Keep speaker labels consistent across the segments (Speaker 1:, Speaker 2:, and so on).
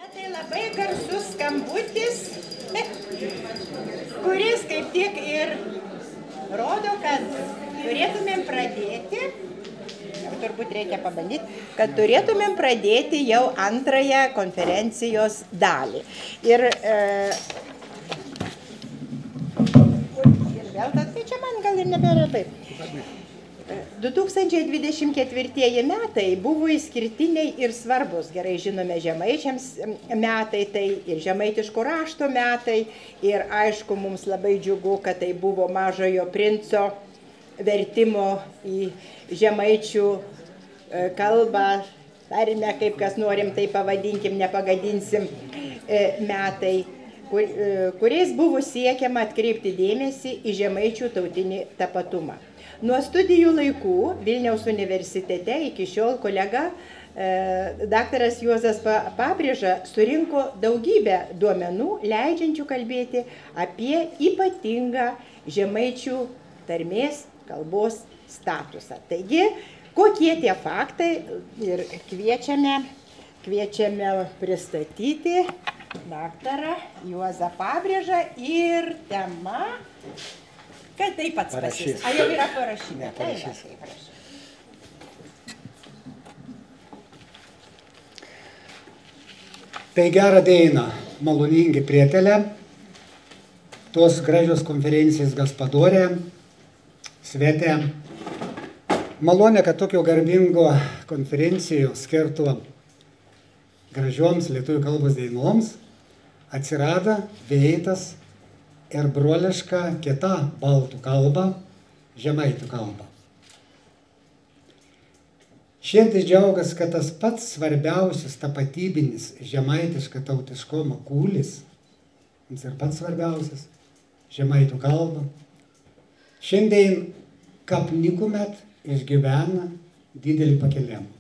Speaker 1: Tai labai garsus skambutis, kuris kaip tik ir rodo, kad turėtumėm pradėti, turbūt reikia pabandyti, kad turėtumėm pradėti jau antrąją konferencijos dalį. Ir vėl tas, tai čia man gal ir nebėra taip. 2024 metai buvo išskirtiniai ir svarbus, gerai žinome, žemaičiams metai, tai ir žemaitiško rašto metai, ir aišku, mums labai džiugu, kad tai buvo Mažojo princo vertimo į žemaičių kalbą, tarime, kaip kas norim, tai pavadinkim, nepagadinsim, metai, kuriais buvo siekiama atkreipti dėmesį į žemaičių tautinį tapatumą. Nuo studijų laikų Vilniaus universitete iki šiol kolega daktaras Juozas Pabrėža surinko daugybę duomenų, leidžiančių kalbėti apie ypatingą žemaičių tarmės kalbos statusą. Taigi, kokie tie faktai, ir kviečiame pristatyti daktarą Juozą Pabrėžą ir tema, kad tai pats pasisakys. Ar jau yra parašyta?
Speaker 2: Parašys. Tai gerą dieną, maloningi prietėlė, tos gražios konferencijos gaspadorė, svetė. Malonė, kad tokio garbingo konferencijų skirtų gražioms lietuvių kalbos dainoms atsirado veitas ir broliška kita baltų kalba, žemaitų kalba. Širdis džiaugas, kad tas pats svarbiausias tapatybinis žemaitiška tautiškumo kūlis, jis ir pats svarbiausias, žemaitų kalba, šiandien kapnikumet išgyvena didelį pakelimą.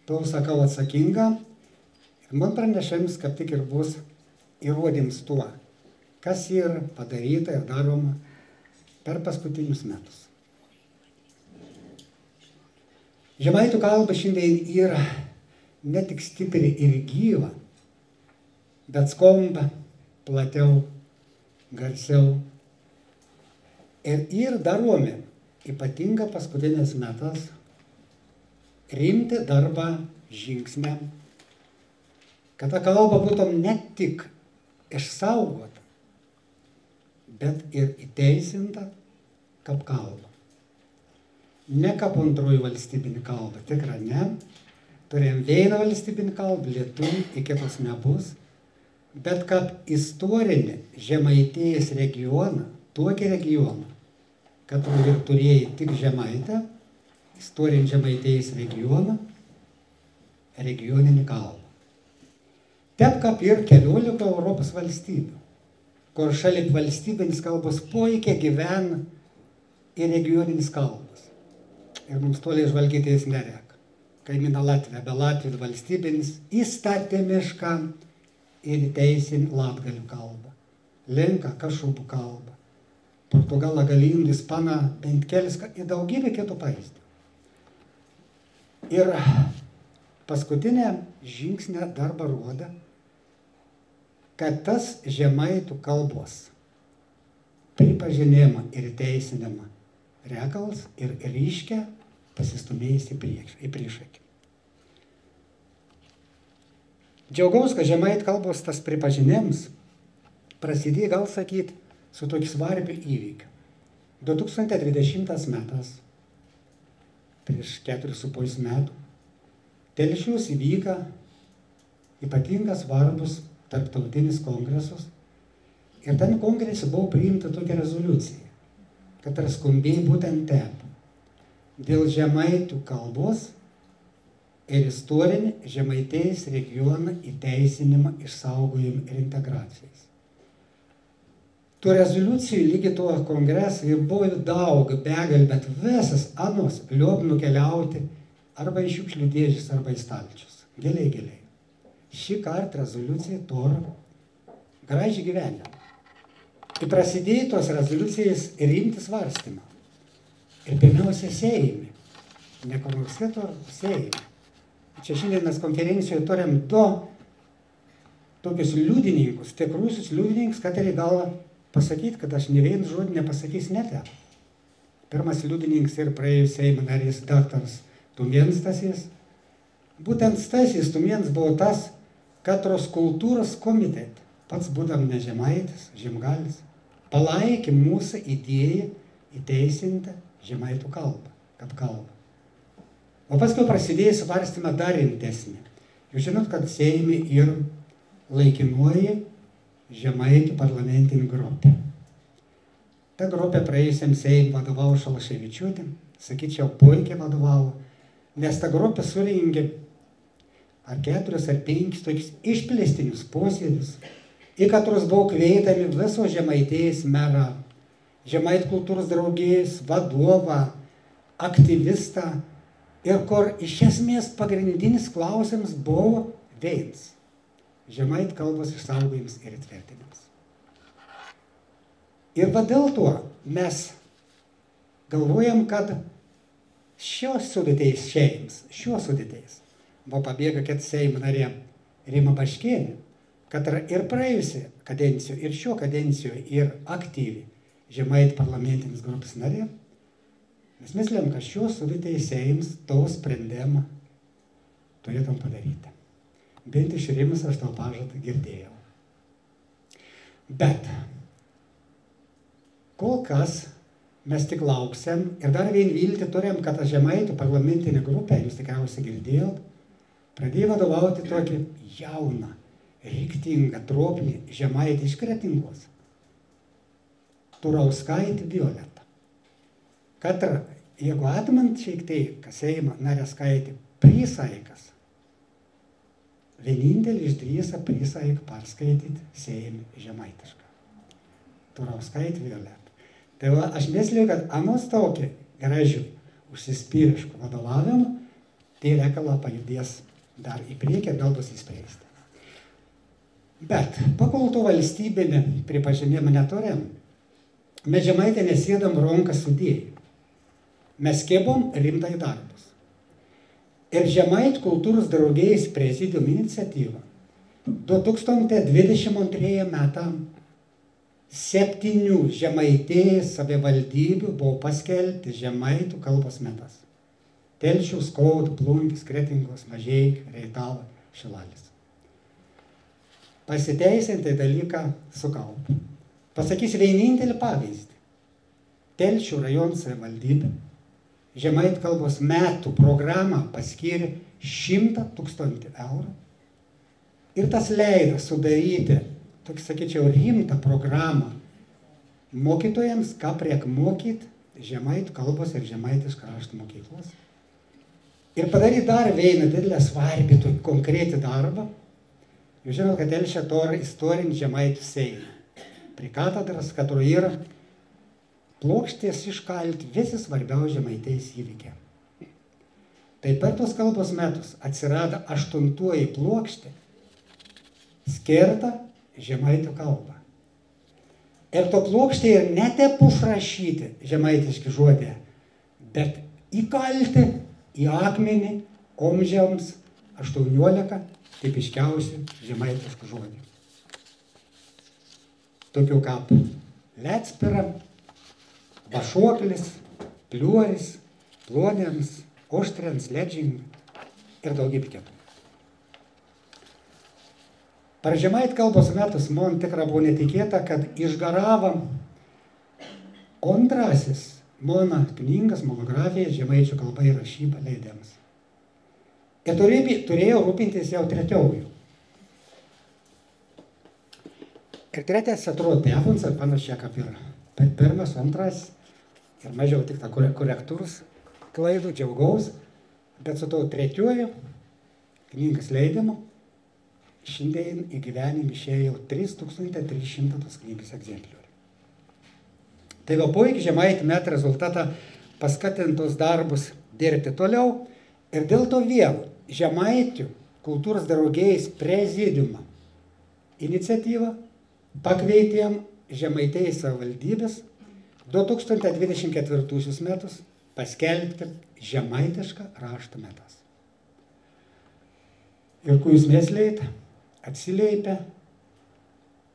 Speaker 2: To sakau atsakinga ir man pranešėms, kad tik ir bus įrodyms tuo, kas yra padaryta ir daroma per paskutinius metus. Žemaitų kalba šiandien yra ne tik stipri ir gyva, bet skamba plačiau, garsiau. Ir daromi ypatinga paskutinės metas rimti darbą žingsnę, kad ta kalba būtų ne tik išsaugota, bet ir įteisinta kaip kalba. Ne kaip antroji valstybinė kalba, tikra ne. Turėjom vieną valstybinį kalbą, lietuvių, į kitos nebus, bet kaip istorinį Žemaitijos regioną, tokį regioną, kad turėjai tik Žemaitę, istorinį Žemaitijos regioną, regioninį kalbą. Taip kaip ir 14 Europos valstybių, kur šalia valstybinis kalbos puikiai gyvena ir regioninis kalbas. Ir mums toliai žvalgytis nereikia. Kaimyna Latvija, be Latvijos valstybinis įstatymiška ir teisin latgalių kalbą. Lenka kašubų kalbą. Portugalą, galindų, ispaną, bent kelis ir daugybė kitų pavyzdžių. Ir paskutinė žingsnė darbą rodo, kad tas žemaitų kalbos pripažinimą ir teisinimą reikalas ir ryškia pasistumėjęs į priešakį. Džiaugaus, kad žemaitų kalbos tas pripažinimas prasidėjo, gal sakyti, su tokiu svarbiu įvykiu. 2020 metas, prieš 4,5 metų, Telšiuos įvyko ypatingas svarbus tarptautinis kongresas ir ten kongrese buvo priimta tokia rezoliucija, kad ar skambėjo būtent taip dėl žemaitų kalbos ir istorinį Žemaitijos regioną įteisinimą, išsaugojimą ir integracijas. Tų rezoliucijų lygiai tuo kongresą ir buvo daug, begal, bet visas anos liop nukeliauti arba į šiukšlių dėžes, arba į stalčius. Giliai. Šį kartą rezoliucija toro gražiai gyvenimą. Tai prasidėjo tos rezoliucijas ir imti svarstymą. Ir pirmiausia Seime, ne kur nors kitur, Seime. Čia šiandien mes konferencijoje turim du tokius liudininkus, tikrusius liudininkus, kad ir gal pasakyti, kad aš ne vien žodį nepasakys neteko. Pirmas liudininkas ir praėjus Seimo narys daktaras Tumėnas Stasys. Būtent Stasys Tumėnas buvo tas, katros kultūros komitete, pats būdam ne žemaitis, žemgalis, palaikė mūsų idėją įteisinti žemaitų kalbą, kaip kalbą. O paskui prasidėjo svarstymą dar rimtesnį. Jūs žinot, kad Seime ir laikinuoji žemaitų parlamentinė grupė. Ta grupė praėjusiam Seimui vadovavo Šalaševičiūtė, sakyčiau, puikiai vadovavo, nes ta grupė surinkė ar 4 ar 5 tokius išplėstinius posėdžius, į katrus buvo kvietami viso Žemaitijos merą, Žemaitų kultūros draugijos vadovą, aktyvistą, ir kur iš esmės pagrindinis klausimas buvo vienas – Žemaitų kalbos išsaugojimas ir įtvirtinimas. Ir va dėl to mes galvojam, kad šios sudėties buvo pabėga, kad Seimo narė Rima Baškienė, kad ir praėjusi kadencijų, ir šio kadencijų, ir aktyvi Žemaitų parlamentinis grupės narė, mes myslėm, kad šios sudėties Seimas to sprendimą turėtum padaryti. Bent iš Rimas aš to pažadą girdėjau. Bet kol kas mes tik lauksim ir dar vien viltį turim, kad Žemaitų parlamentinė grupė, jūs tikriausiai girdėjot, pradėjo vadovauti tokį jauną, riktingą, tropinį žemaitį iš Kretingos. Turauskaitė Violeta. Kad jeigu atmant šiek tiek, Seimo narėskaitė prisaikas, vienintelį išdrįsa prisaiką perskaityti Seime žemaitišką. Turauskaitė Violeta. Tai va, aš nesliu, kad anos tokį gražių užsispyriškų vadovavimą, tai reikala pajudės dar į priekį ir gal bus įspręsti. Bet pakol to valstybinį pripažinimą neturėjom, mes Žemaitė nesėdam ranką sudėjai. Mes kėbom rimtai darbus. Ir Žemaitų kultūros draugijos prezidium iniciatyva 2022 metam 7 Žemaitijos savivaldybių buvo paskelbti Žemaitų kalbos metas. Telšius, Kauno, Plunkis, Kretingos, Mažeikių, Reitalo, Šilalis. Pasiteisinti dalyką sukaup. Pasakysiu vienintelį pavyzdį. Telšių rajono savivaldybė Žemaitų kalbos metų programą paskyrė 100 000 eurų. Ir tas leido sudaryti, tokį sakyčiau, rimtą programą mokytojams, ką reik mokyti Žemaitų kalbos ir žemaitiško rašto mokyklos. Ir padaryti dar vieną didelę svarbį, tokį konkretį darbą. Jūs žinot, kad Telšė turi istorinį Žemaitų Seimą. Prie katedros, kad yra plokštės iškalti visi svarbiausi Žemaitijos įvykiai. Tai per tos kalbos metus atsirado 8 plokštė skirta Žemaitų kalbą. Ir to plokštė ir ne taip užrašyti žemaitiški žodį, bet įkalti į akmenį omžiams 18 tipiškiausių žemaitiškų žodžių. Tokių kaip Lecpira, Vašuoklis, Pliuoris, Plonėms, Oštrens, Ledžing ir daugybė kitų. Per Žemaitų kalbos metus man tikrai buvo netikėta, kad išgaravo antrasis mano knygas, monografija Žemaičių kalba ir rašyba leidimas. Ir turėjo rūpintis jau tretiojų. Ir trečias atrodo tefons, ar panašiai kaip ir pirmas, antras, ir mažiau tik tą korektūros klaidų, džiaugaus, bet su to trečioju knygas leidimu šiandien į gyvenimą išėjo 3300 tos knygos egzempliorių. Tai va puikiai Žemaitų metų rezultatą paskatintos darbus dirbti toliau ir dėl to vėl Žemaitų kultūros draugijos prezidiumą iniciatyvą pakvietėm Žemaitijos savivaldybės 2024 metus paskelbti žemaitišką rašto metas. Ir kuo jūs meslėjate, atsileipė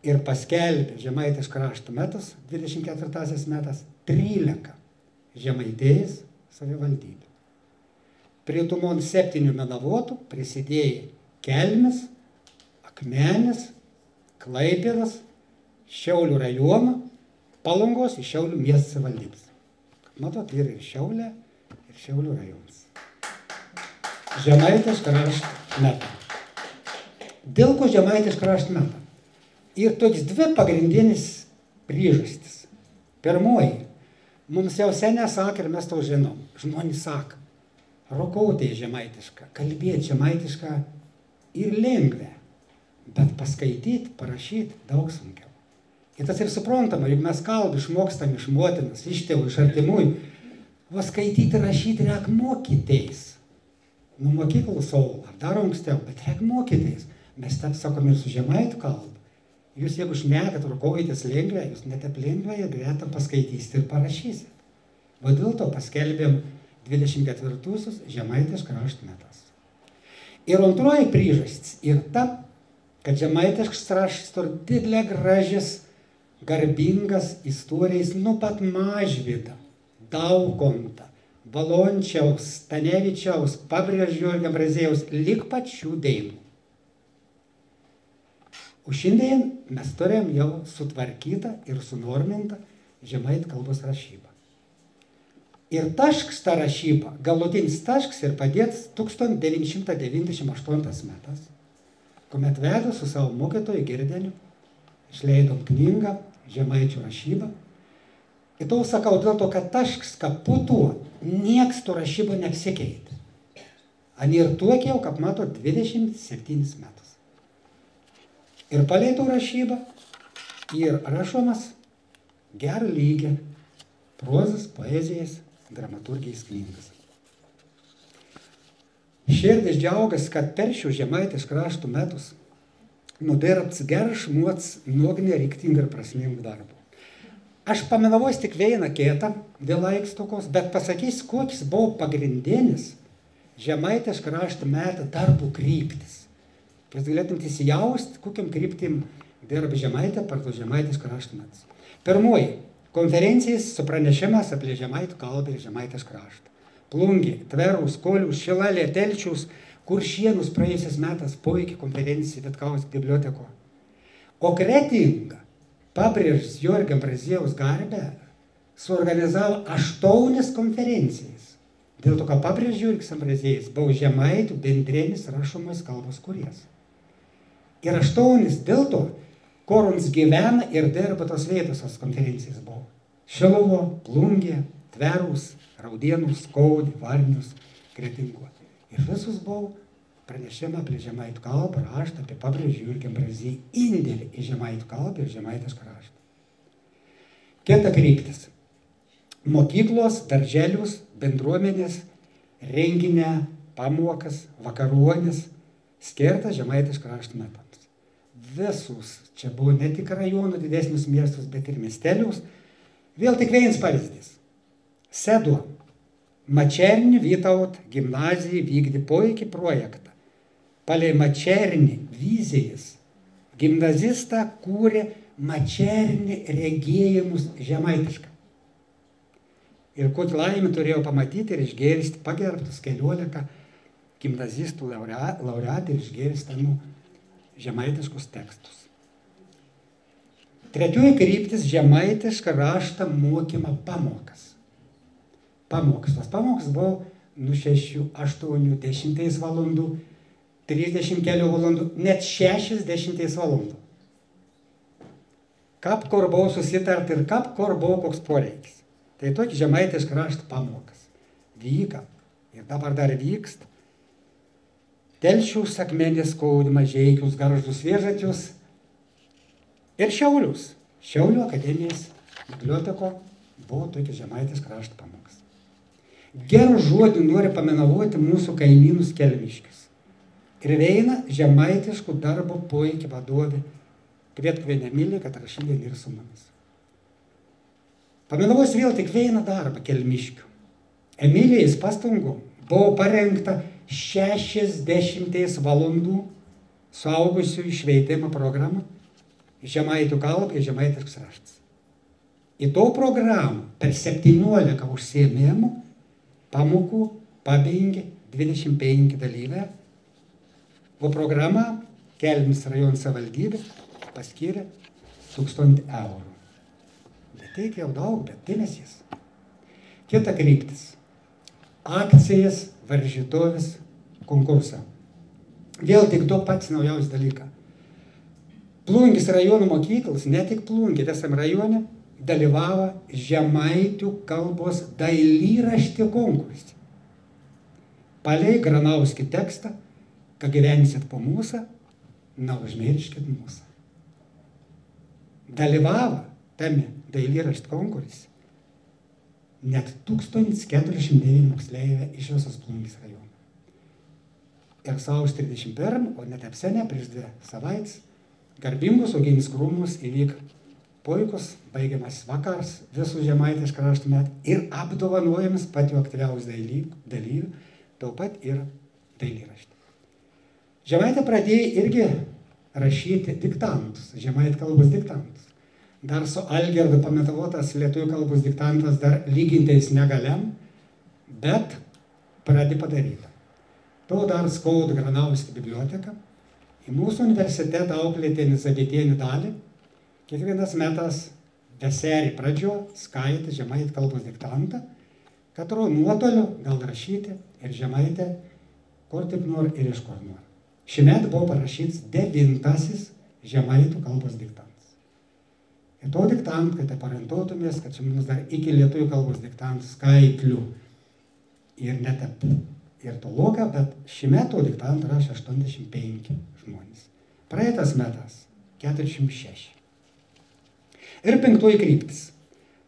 Speaker 2: ir paskelbė Žemaitės krašto metus, 24 metas, 13 Žemaitės savivaldybių. Prie tų 7 menavotų prisidėjo Kelmės, Akmenės, Klaipėdos, Šiaulių rajono, Palangos ir Šiaulių miesto savivaldybės. Matot, yra ir Šiaulė, ir Šiaulių rajonas. Žemaitės krašto metą. Dėl ko Žemaitės krašto metą? Ir toks 2 pagrindinis priežastis. Pirmoji, mums jau seniai sakė ir mes to žinom. Žmonės sako, rokautai žemaitiška, kalbėti žemaitiška ir lengvė, bet paskaityti, parašyti daug sunkiau. Ir tas ir suprantama, juk mes kalbą išmokstam iš motinos, iš tėvų, iš artimųjų, o skaityti, rašyti reik mokytis. Nu, mokyklų saul, ar dar ankstiau, bet reik mokytis. Mes taip sakom ir su žemaitų kalba. Jūs jeigu šnekat, rukojatės lengvę, jūs netep lengvę, greitai paskaitysite ir parašysite. O dėl to paskelbėm 24-usius Žemaitės krašto metus. Ir antroji priežastis ir ta, kad Žemaitės kraštas turi didelę gražias, garbingas istorijas nuo pat Mažvydo, Daukonto, Valončiaus, Stanevičiaus, Pabrėžio ir Gambrazėjaus lik pačių dainų. O šiandien mes turėjom jau sutvarkytą ir sunormintą žemaitų kalbos rašybą. Ir taškas ta rašyba, galutinis taškas ir padėtas 1998 metas, kuomet vedu su savo mokytoju Girdeniu, išleidom knygą Žemaičių rašybą. Ir to sakau dėl to, kad taškas, kad po tuo nieks to rašybo neapsikeitė. Ani ir tokie jau, kaip mato, 27 metus. Ir palei to rašybą ir rašomas gerą lygį prozas, poezijas, dramaturgijos knygas. Širdis džiaugiasi, kad per šių Žemaitės krašto metus nudirbts geras šmuots nuognė riktingą ir prasmingų darbų. Aš paminavos tik vieną kietą dėl laikstokos, bet pasakys, koks buvo pagrindinis Žemaitės krašto metų darbų kryptis. Jūs galėtum įsijaust, kokiam kryptim dirba Žemaitė per tos Žemaitės krašto metus. Pirmoji, konferencijas su pranešimas apie Žemaitų kalbą ir Žemaitės kraštą. Plungė, Tverus, Kolius, Šilalė, Telčius, Kuršienus praėjusiais metais puikiai konferencija Vitkausko biblioteko. O Kretinga, Pabrėžos ir Gambrazėjaus garbę, suorganizavo 8 konferencijas. Dėl to, kad Pabrėžos ir Gambrazėjas buvo Žemaitų bendrinis rašomos kalbos kūrėjas. Ir 8 dėl to, kurons gyvena ir dirba tos vietos konferencijas buvo. Šilovo, Plungė, Tverus, Raudėnus, Skaudė, Varnius, Kretingo. Ir visus buvo pranešimą apie Žemaitų kalbą, raštą apie Pabrėžų ir Gambrazėją, indėlį į Žemaitų kalbą ir Žemaitės kraštą. Kita kryptis. Mokyklos, darželius, bendruomenės, renginę, pamokas, vakaruonis, skirtas Žemaitės krašto metams. Visus, čia buvo ne tik rajonų didesnius miestus, bet ir miestelius. Vėl tik vienas pavyzdys. Seduo, Mačernį Vytauto gimnazijai vykdė puikį projektą. Palei Mačernį vizijas gimnazistą kūrė Mačernį regėjimus žemaitišką. Ir kokį laimį turėjau pamatyti ir išgėristi pagerbtus 14 gimnazistų laureatai ir išgėristi žemaitiškus tekstus. Trečioji kryptis žemaitišką raštą mokymą pamokas. Pamokas. Tos pamokas buvo nuo 6, 8, 10 valandų, 30 kelių valandų, net 60 valandų. Kap kur buvo susitart ir kap kur buvo koks poreikis. Tai tokį žemaitišką raštą pamokas. Vyka ir dabar dar vyksta. Telšius, Akmenės, Skaudė, Mažeikius, Gargždus, Vėžačius ir Šiaulius. Šiaulių akademijos biblioteko buvo tokia Žemaitės krašto pamokas. Gerų žodžių nori pamenavoti mūsų kaimynus kelmiškius. Ir veina žemaitiškų darbo puikiai vadovė Kvietkvienė Emilija, kad rašydė ir su mumis. Pamenavos vėl tik vieną darbą kelmiškių. Emilijais pastangų buvo parengta 60 valandų suaugusių švietimo programą žemaitų kalba ir žemaitiškas raštas. Į to programą per 17 užsiėmimų pamokų pabaigė 25 dalyviai, o programą Kelmės rajono savivaldybė paskyrė 1000 eurų. Bet tai jau daug, bet dėmesys. Kita kryptis. Akcijas, varžytovės, konkursą. Vėl tik to pats naujausias dalykas. Plungės rajono mokyklos, ne tik Plungė, visam rajone, dalyvavo žemaitų kalbos dailyraštį konkursą. Palei Granauskį tekstą, kad gyvensit po mūsų, neužmirškit mūsų. Dalyvavo tame dailyraštį konkursą net 1409 moksleiviai iš visos Plungės rajono. Ir sausio 31, o net apsenė prieš 2 savaitės, garbingus Uoginis krūmus įvyko puikus baigiamas vakars visų žemaitiškų krašto metų ir apdovanojimas pačių aktyviausių dalyvių, taip pat ir dailyraštį. Žemaitė pradėjo irgi rašyti diktantus, žemaitė kalbos diktantus. Dar su Algirdu pametavotas lietuvių kalbos diktantas dar lygintais negaliam, bet pradėjo padaryta. To dar Skauda Granauskio biblioteka. Į mūsų universitetą auklėtinį zabitienį dalį kiekvienas metas vasarį pradžio skaitė žemaitė kalbos diktantą, katro nuotoliu gal rašyti ir žemaitė kur tik nori ir iš kur nori. Šiemet buvo parašytas 9 žemaitų kalbos diktantas. Ir to diktant, kad orientuotumės, kad čia mums dar iki lietuvių kalbos diktantų skaitlių ir netap ir to loka, bet šiemet to diktantą rašė 85 žmonės. Praeitas metas 406. Ir 5 kryptis.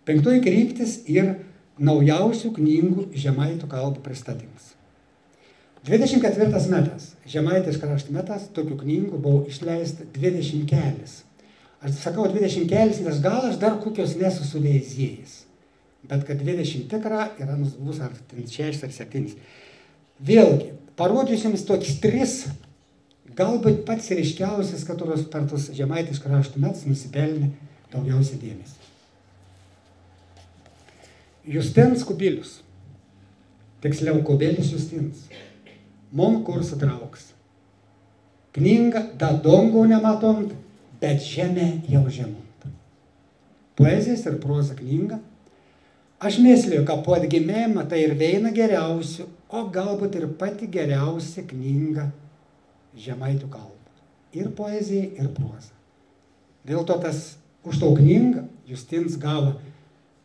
Speaker 2: 5 kryptis ir naujausių knygų žemaitų kalbų pristatymas. 24 metas, žemaitiškas krašto metas, tokių knygų buvo išleista 20 kelis. Aš sakau 20 kelis, nes gal aš dar kokios nesu suveizėjęs. Bet kad 20 tikra yra bus ar 6 ar 7. Vėlgi, parodžius jums tokius 3, galbūt pats ryškiausias, kad per tos žemaitiškas krašto metus nusipelnė daugiausiai dėmesį. Justinas Kubilius, tiksliau Kubelis Justinas, mum kursų draugs. Knyga da dongų nematont, bet žemė jau žemont. Poezijos ir proza knyga. Aš myslėjau, kad po atgimėjimą tai ir viena geriausių, o galbūt ir pati geriausia knyga žemaitų kalba. Ir poezija, ir proza. Dėl to tas už to knygą Justinas gavo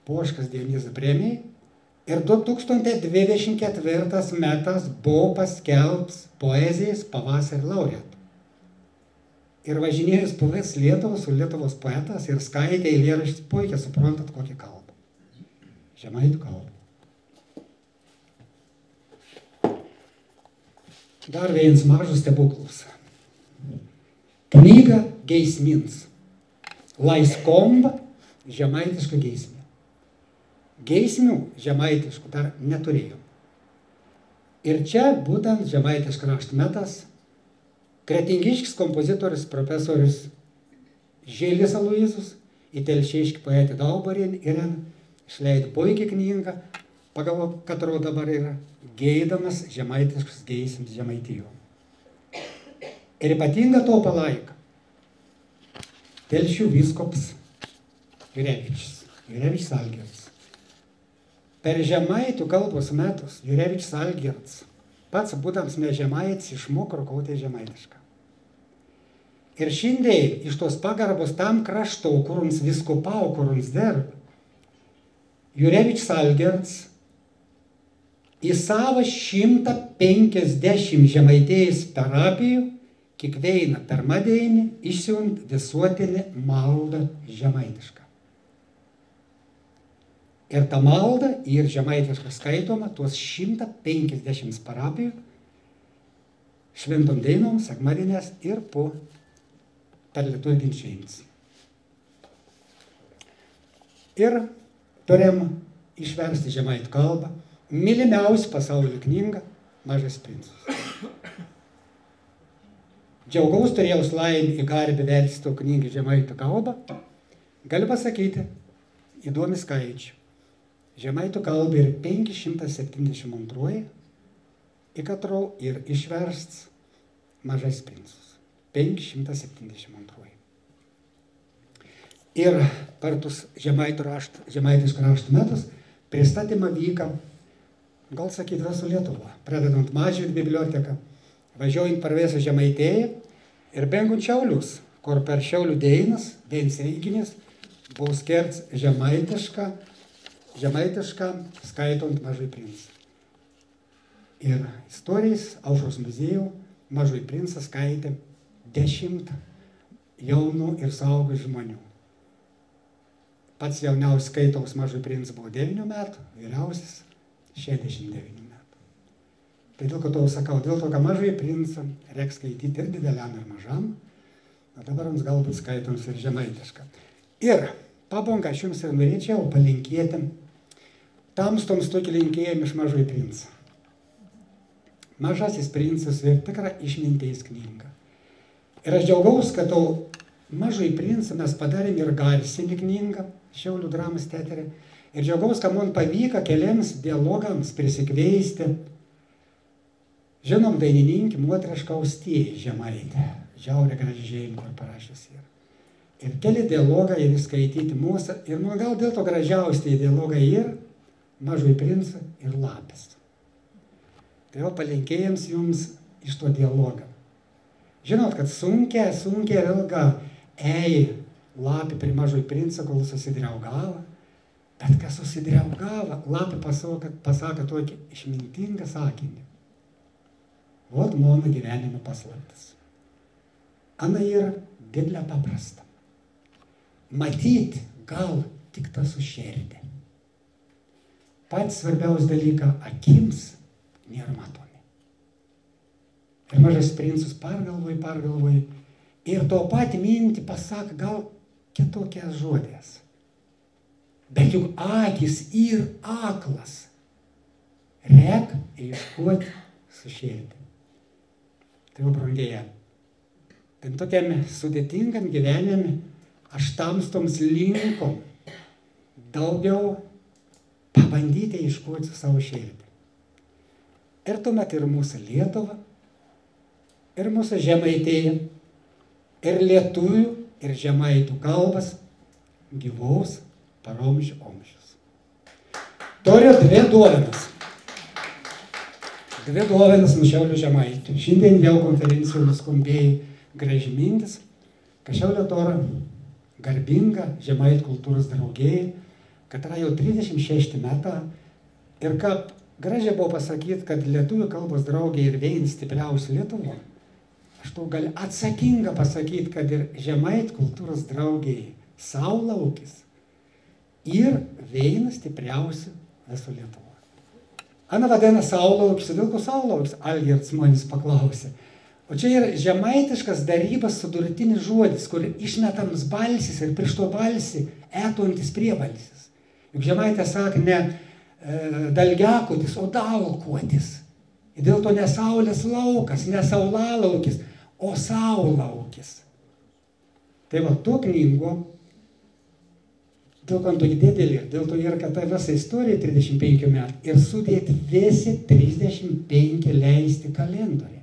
Speaker 2: Poškas Dionizo premiją. Ir 2024 metas buvo paskelbs poezijos pavasario laureatu. Ir važinėjus po vis Lietuvą su Lietuvos poetas ir skaitė eilėraštis, puikiai suprantat kokią kalbą. Žemaitų kalbą. Dar vienas mažas stebuklas. Knyga Geismins. Laiskomba žemaitiška geismė. Geismių žemaitiškų dar neturėjau. Ir čia būtent žemaitiškas krašto metas kretingiškis kompozitorius profesorius Žėlis Aloyzus į Telšiškį poetį Daubarienį išleido puikią knygą, pagal katro dabar yra geidamas žemaitiškus geismus Žemaitijoje. Ir ypatinga to palaika Telšių vyskupas Jurevičius Algirdas. Per žemaitų kalbos metus Jurevičius Algirdas, pats būdams ne žemaitis, išmoko rukauti žemaitišką. Ir šiandien iš tos pagarbos tam krašto, kurums viskupau, kurums derb, Jurevičius Algirdas į savo 150 žemaitėjus parapijų kiekvieną pirmadienį išsiunt visuotinį maldą žemaitišką. Ir ta malda ir žemaitiška skaitoma tuos 150 parapijų šventom dainom, sekmadienės ir po per liturginį šventės. Ir turėjom išversti žemaitų kalbą mylimiausią pasaulio knygą Mažas princas. Džiaugaus turėjau laimę į garbę versti to knygą žemaitų kalbą. Galiu pasakyti, įdomi skaičių. Žemaitų kalba ir 572, į katrų ir išversts Mažais princus. 572. Ir per tus žemaitiškų raštų metus pristatymą vyka, gal sakyti, visų Lietuvą, pradedant Mažvydo biblioteką, važiuojant per visą Žemaitiją ir baigiant Šiaulius, kur per Šiaulių dainas, vienas renginys, buvo skirtas žemaitišką skaitant Mažąjį princą. Ir istorijas Aušros muziejų Mažąjį princą skaitė 10 jaunų ir suaugusių žmonių. Pats jauniausias skaitovas Mažąjį princą buvo 9 metų, vyriausias 69 metų. Tai dėl ko to sakau, dėl to, kad Mažąjį princą reikia skaityti ir dideliam, ir mažam, o dabar mums galbūt skaitoms ir žemaitišką. Ir pabaigai aš jums ir norėčiau palinkėti tamstoms tokį linkėjimą iš Mažąjį princą. Mažasis princas ir tikra išminties knyga. Ir aš džiaugiausi, kad to Mažąjį princą mes padarėm ir garsinį knygą Šiaulių dramos teatre. Ir džiaugiausi, kad man pavyko keliams dialogams prisikviesti. Žinom, dainininkį Moterišką Austėją Žemaitę. Žiauriai gražiai, kur parašęs yra. Ir keli dialogą ir skaityti mūsų. Ir nu gal dėl to gražiausiai dialogai ir Mažąjį princą ir Lapės. Tai jau palinkėjams jums iš to dialogą. Žinot, kad sunkiai ir ilga Lapė prie Mažąjį princą, kol susidriaugavo. Bet kas susidriaugavo, Lapė pasako tokį išmintingą sakinį. Vot mano gyvenimo paslaptis. Ana yra didelė paprasta. Matyt, gal tik tas užšerdė. Pats svarbiausias dalykas - akims nėra matomi. Ir Mažas princas pergalvoja. Ir to pat mintį pasako gal kitokias žodės. Bet juk akis ir aklas. Rek ieškoti sušėrti. Tai jau brangėja. Tai tokiam sudėtingam gyvenime aš tamstoms linkom daugiau pabandyti ieškoti savo širdį. Ir tuomet ir mūsų Lietuva, ir mūsų Žemaitija, ir lietuvių, ir žemaitų kalbas gyvaus per amžių amžius. Turiu dvi dovanas. Dvi dovanas nuo Šiaulių žemaitų. Šiandien jau konferencijoje nuskambėjo graži mintis, kad Šiaulio tora garbinga žemaitų kultūros draugija, kad yra jau 36 metai ir kaip gražiai buvo pasakyti, kad lietuvių kalbos draugė ir vienas stipriausių Lietuvoje. Aš to galiu atsakinga pasakyti, kad ir žemaitų kultūros draugė Saulaukis ir vienas stipriausių visų Lietuvoje. Ana vadina Saulaukis, dėl ko Saulaukis, Algirdas manis paklausė. O čia yra žemaitiškas darybas sudurtinis žodis, kur išmetams balsis ir prieš to balsį etuantis priebalsis. Juk žemaitė sako ne dalgiakotis, o dalkotis. Ir dėl to ne saulės laukas, ne saulalaukis, o saulaukis. Tai va, to knygo, dėl to tokį didelį, dėl to yra, kad ta visa istorija 35 metų ir sudėti visi 35 leisti kalendoriai.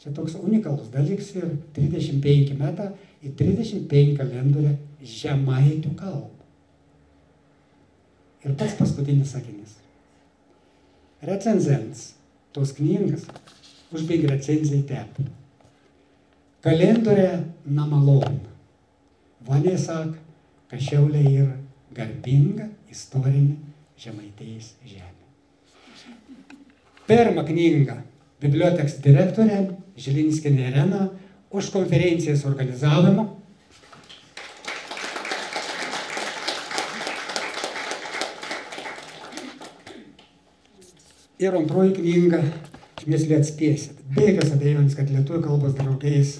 Speaker 2: Čia toks unikalus dalykas ir 35 metai ir 35 kalendoriai žemaitų kalbų. Ir pats paskutinis sakinys. Recenzents tos knygas užbaigė recenziją taip. Kalendorė namalona. Vanė sak, kad Šiauliai yra garbinga istorinė Žemaitijos žemė. Pirmą knygą bibliotekos direktorė Žilinskienė Irena už konferencijos organizavimą. Ir antroji knyga, jūs atspėsit, be jokios abejonės, kad lietuvių kalbos draugais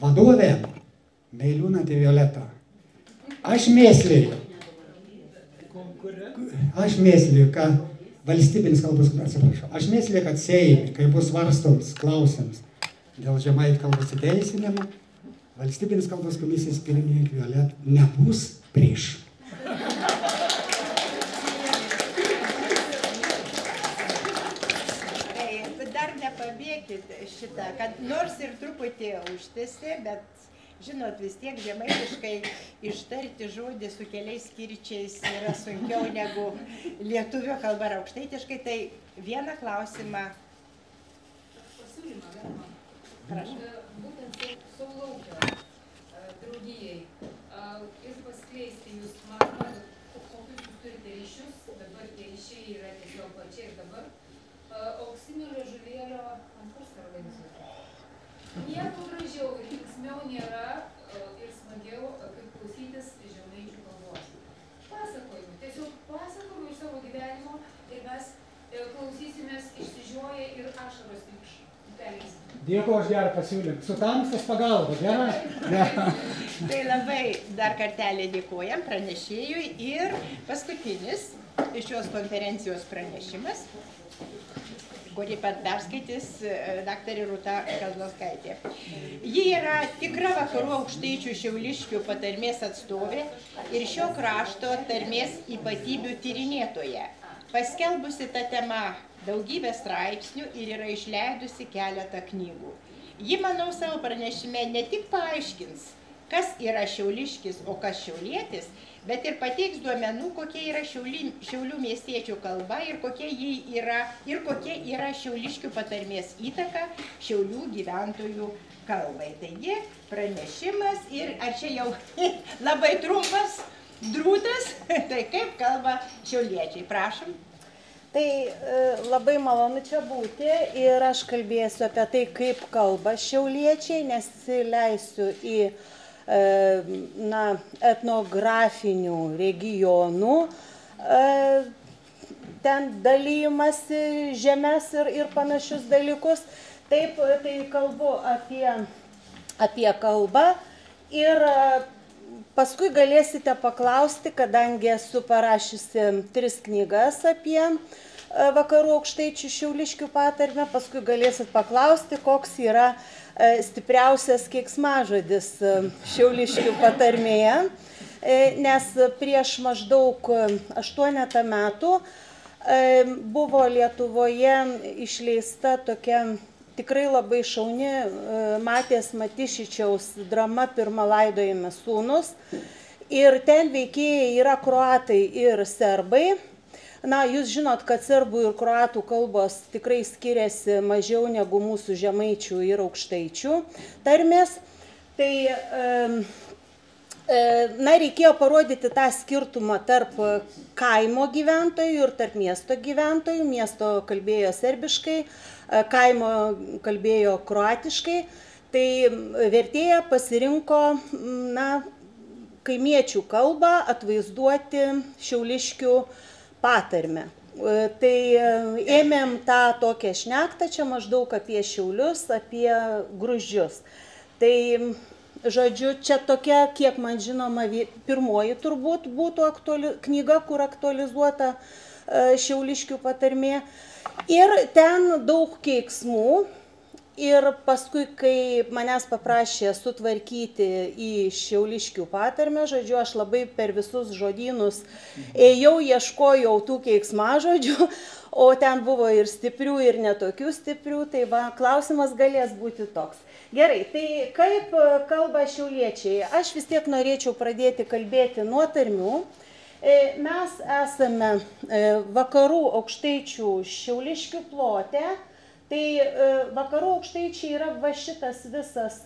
Speaker 2: vadovė Meiliūnaitė Violeta. Aš mėslėjau, kad valstybinis kalbos, atsiprašau, aš mėslėjau, kad Seime, kai bus svarstoms klausimas dėl žemaitkalbos įteisinimo, Valstybinės kalbos komisijos pirmininkė Violeta nebus prieš.
Speaker 1: Dar nepabėkit šitą, kad nors ir truputį užtęsė, bet žinot, vis tiek žemaitiškai ištarti žodį su keliais kirčiais yra sunkiau negu lietuvio kalba ar aukštaitiškai. Tai vieną klausimą.
Speaker 3: Pasiūlymą galima.
Speaker 1: Prašau.
Speaker 3: Būtent Saulaukio draugijai ir paskleisti jūs matote, kokius jūs turite ryšius, dabar tie ryšiai yra tiesiog čia ir dabar. Auksinio liežuvėlio konkursą organizuoti. Nieko gražiau ir linksmiau nėra ir smagiau, kaip klausytis žemaičių kalbos. Pasakojimų, tiesiog pasakojimų iš savo gyvenimo ir mes klausysimės išsižioję ir ašaros trykš.
Speaker 2: Dėkui už gerą pasiūlymą. Su tamstos pagalba, gerai?
Speaker 1: Tai labai dar kartelį dėkojam pranešėjui ir paskutinis iš šios konferencijos pranešimas, kurį perskaitys daktarė Rūta Kazlauskaitė. Ji yra tikra vakarų aukštaičių šiauliškių patarmės atstovė ir šio krašto tarmės ypatybių tyrinėtoja, paskelbusi tą temą daugybę straipsnių ir yra išleidusi keletą knygų. Ji, manau, savo pranešime ne tik paaiškins, kas yra šiauliškis, o kas šiaulietis, bet ir pateiks duomenų, kokia yra šiaulių miestiečių kalba ir kokia yra šiauliškių patarmės įtaka šiaulių gyventojų kalbai. Taigi, pranešimas ir ar čia jau labai trumpas drūtas, tai kaip kalba šiauliečiai. Prašom.
Speaker 4: Tai labai malonu čia būti ir aš kalbėsiu apie tai, kaip kalba šiauliečiai, nesileisiu į etnografinių regionų, ten dalyjimasi žemės ir panašius dalykus. Taip, tai kalbu apie kalbą ir paskui galėsite paklausti, kadangi esu parašiusi 3 knygas apie vakarų aukštaičių šiauliškių patarmę, paskui galėsit paklausti, koks yra stipriausias keiksmažodis šiauliškių patarmėje, nes prieš maždaug 8 metų buvo Lietuvoje išleista tokia tikrai labai šauni Matės Matišičiaus drama Pirma laidojami sūnus. Ir ten veikėjai yra kroatai ir serbai. Na, jūs žinot, kad serbų ir kroatų kalbos tikrai skiriasi mažiau negu mūsų žemaičių ir aukštaičių tarmės. Tai reikėjo parodyti tą skirtumą tarp kaimo gyventojų ir tarp miesto gyventojų. Miesto kalbėjo serbiškai, kaimo kalbėjo kroatiškai. Tai vertėja pasirinko kaimiečių kalbą atvaizduoti šiauliškių patarmę. Tai ėmėm tą tokią šnektą čia maždaug apie Šiaulius, apie Gruzdžius. Tai žodžiu, čia tokia, kiek man žinoma, pirmoji turbūt būtų knyga, kur aktualizuota šiauliškių patarmė. Ir ten daug keiksmų. Ir paskui, kai manęs paprašė sutvarkyti į šiauliškių patarmę, žodžiu, aš labai per visus žodynus ėjau, ieškojau tų keiksmažodžių, o ten buvo ir stiprių, ir netokių stiprių, tai va, klausimas galės būti toks. Gerai, tai kaip kalba šiauliečiai? Aš vis tiek norėčiau pradėti kalbėti nuo tarmių. Mes esame vakarų aukštaičių šiauliškių plote. Tai vakarų aukštaičiai yra va šitas visas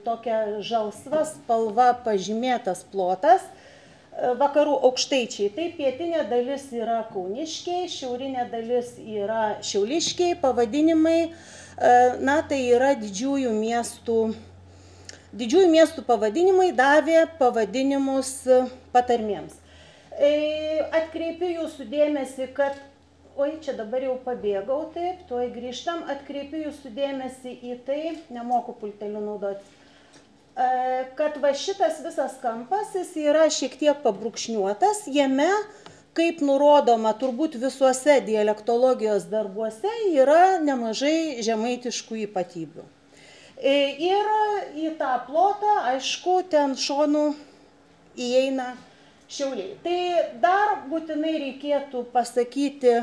Speaker 4: tokia žalsva spalva pažymėtas plotas. Vakarų aukštaičiai. Tai pietinė dalis yra kauniškiai, šiaurinė dalis yra šiauliškiai, pavadinimai. Tai yra didžiųjų miestų pavadinimai davė pavadinimus patarmėms. Atkreipiu jūsų dėmesį, kad oi, čia dabar jau pabėgau, taip, tuoj grįžtam, atkreipiu jūsų dėmesį į tai, nemoku pulteliu naudoti, kad va šitas visas kampas, jis yra šiek tiek pabrūkšniuotas, jame, kaip nurodoma turbūt visuose dialektologijos darbuose, yra nemažai žemaitiškų ypatybių. Ir į tą plotą, aišku, ten šonų įeina Šiauliai. Tai dar būtinai reikėtų pasakyti,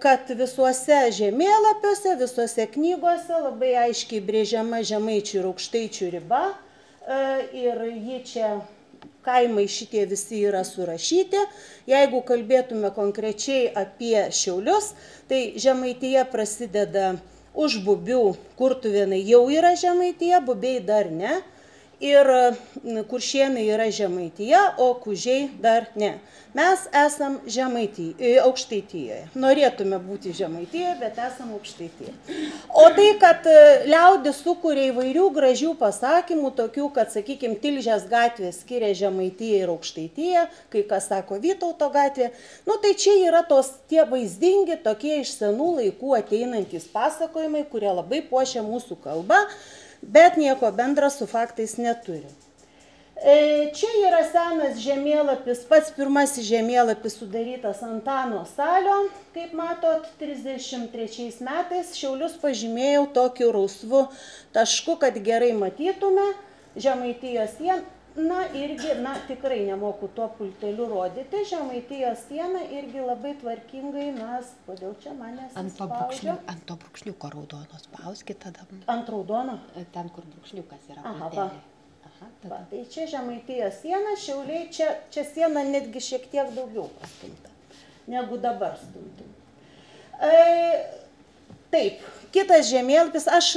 Speaker 4: kad visuose žemėlapiuose, visuose knygose labai aiškiai brėžiama Žemaičių ir Aukštaičių riba. Ir ji čia, kaimai šitie visi yra surašyti. Jeigu kalbėtume konkrečiai apie Šiaulius, tai Žemaitija prasideda už Bubių, Kurtuvėnai jau yra Žemaitija, Bubiai dar ne. Ir Kuršėnai yra Žemaitija, o Kužiai dar ne. Mes esam Aukštaitijoje. Norėtume būti Žemaitijoje, bet esam Aukštaitijoje. O tai, kad liaudis sukuria įvairių gražių pasakymų, tokių, kad, sakykime, Tilžės gatvė skiria Žemaitiją ir Aukštaitiją, kai kas sako Vytauto gatvė, tai čia yra tie vaizdingi, tokie iš senų laikų ateinantys pasakojimai, kurie labai puošia mūsų kalbą, bet nieko bendra su faktais neturi. Čia yra senas žemėlapis, pats pirmasis žemėlapis sudarytas Antano Salio, kaip matot, 33 metais Šiaulius pažymėjau tokiu rausvu tašku, kad gerai matytume. Žemaitijos siena irgi, tikrai nemoku tuo pulteliu rodyti, Žemaitijos siena irgi labai tvarkingai, kodėl čia manęs spaudžia?
Speaker 5: Ant to brūkšniuko raudono spauskit tada.
Speaker 4: Ant raudono?
Speaker 5: Ten, kur brūkšniukas yra.
Speaker 4: Tai čia Žemaitijos siena, Šiauliai, čia siena netgi šiek tiek daugiau pastumta, negu dabar stumtum. Taip, kitas žemėlapis, aš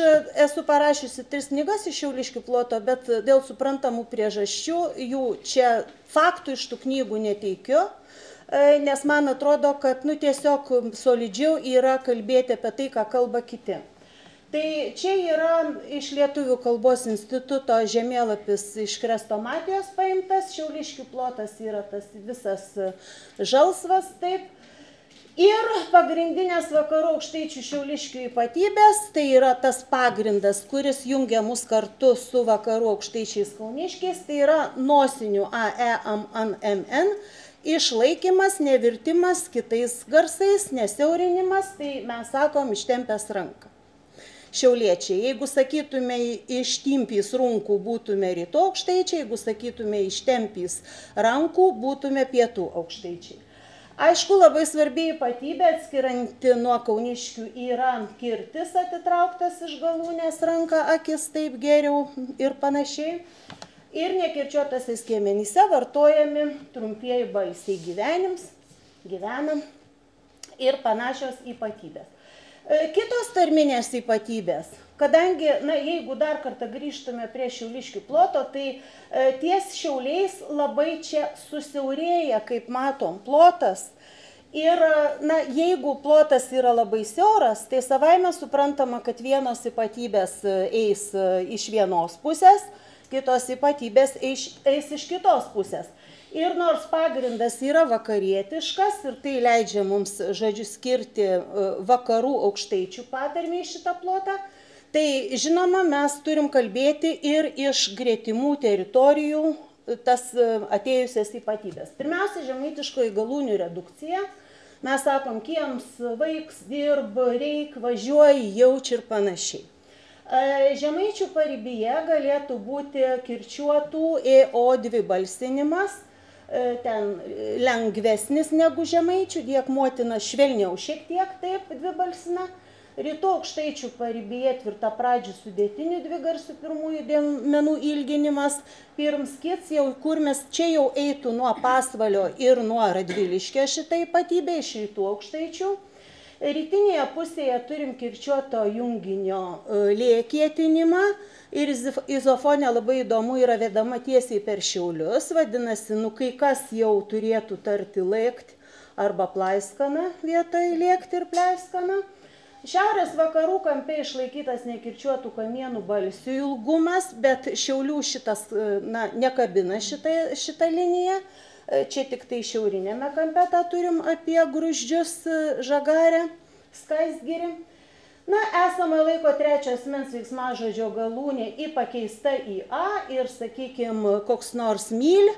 Speaker 4: esu parašiusi 3 knygas iš Šiauliškių ploto, bet dėl suprantamų priežasčių jų čia faktų iš tų knygų neteikiu, nes man atrodo, kad tiesiog solidžiau yra kalbėti apie tai, ką kalba kiti. Tai čia yra iš Lietuvių kalbos instituto žemėlapis iš Chrestomatijos paimtas, Šiauliškių plotas yra tas visas žalsvas, taip. Ir pagrindinės vakarų Aukštaičių Šiauliškių ypatybės, tai yra tas pagrindas, kuris jungia mus kartu su vakarų Aukštaičiais Kauniškiais, tai yra nosinių AE, AN, MN, išlaikymas, nevirtimas kitais garsais, nesiaurinimas, tai mes sakom ištempęs ranką. Šiauliečiai, jeigu sakytume ištimpys runkų, būtume rytų aukštaičiai, jeigu sakytume ištempys rankų, būtume pietų aukštaičiai. Aišku, labai svarbi ypatybė atskiranti nuo kauniškių yra kirtis atitrauktas iš galūnės ranką, akis taip geriau ir panašiai. Ir nekirčiuotose skiemenyse vartojami trumpieji balsiai gyvenam ir panašios ypatybės. Kitos tarminės ypatybės, kadangi, jeigu dar kartą grįžtume prie Šiauliškių ploto, tai ties Šiauliais labai čia susiaurėja, kaip matom, plotas. Ir, jeigu plotas yra labai siauras, tai savaime suprantama, kad vienos ypatybės eis iš vienos pusės, kitos ypatybės eis iš kitos pusės. Ir nors pagrindas yra vakarietiškas ir tai leidžia mums, žodžiu, skirti vakarų aukštaičių patarmę į šitą plotą, tai žinoma, mes turim kalbėti ir iš gretimų teritorijų tas atėjusias ypatybės. Pirmiausia, žemaitiškoji galūnių redukcija. Mes sakom, kiems, vaiks, dirb, reik, važiuoji, jauči ir panašiai. Žemaičių paribyje galėtų būti kirčiuotų EO dvibalsinimas, ten lengvesnis negu žemaičių, diakmotina švelniau šiek tiek taip dvibalsina. Rytų aukštaičių paribyje tvirtapradžių sudėtinių dvigarsių pirmųjų dėmenų ilginimas, pirms kits jau, kur mes čia jau eitų nuo Pasvalio ir nuo Radviliškio šitą ypatybę iš rytų aukštaičių. Rytinėje pusėje turim kirčiuoto junginio lėkėtinimą ir izofonė labai įdomu yra vedama tiesiai per Šiaulius, vadinasi, kai kas jau turėtų tarti lėkti arba plaiskana vietoj lėkti ir pleiskana. Šiaurės vakarų kampe išlaikytas nekirčiuotų kamienų balsių ilgumas, bet Šiaulių šitas, nekabina šitą liniją. Čia tik tai šiaurinėme kampe tą turim apie Gruzdžius, Žagarę, Skaistgirį. Esama laiko trečio asmens veiksmažodžio galūnė pakeista į A ir, sakykime, koks nors myl,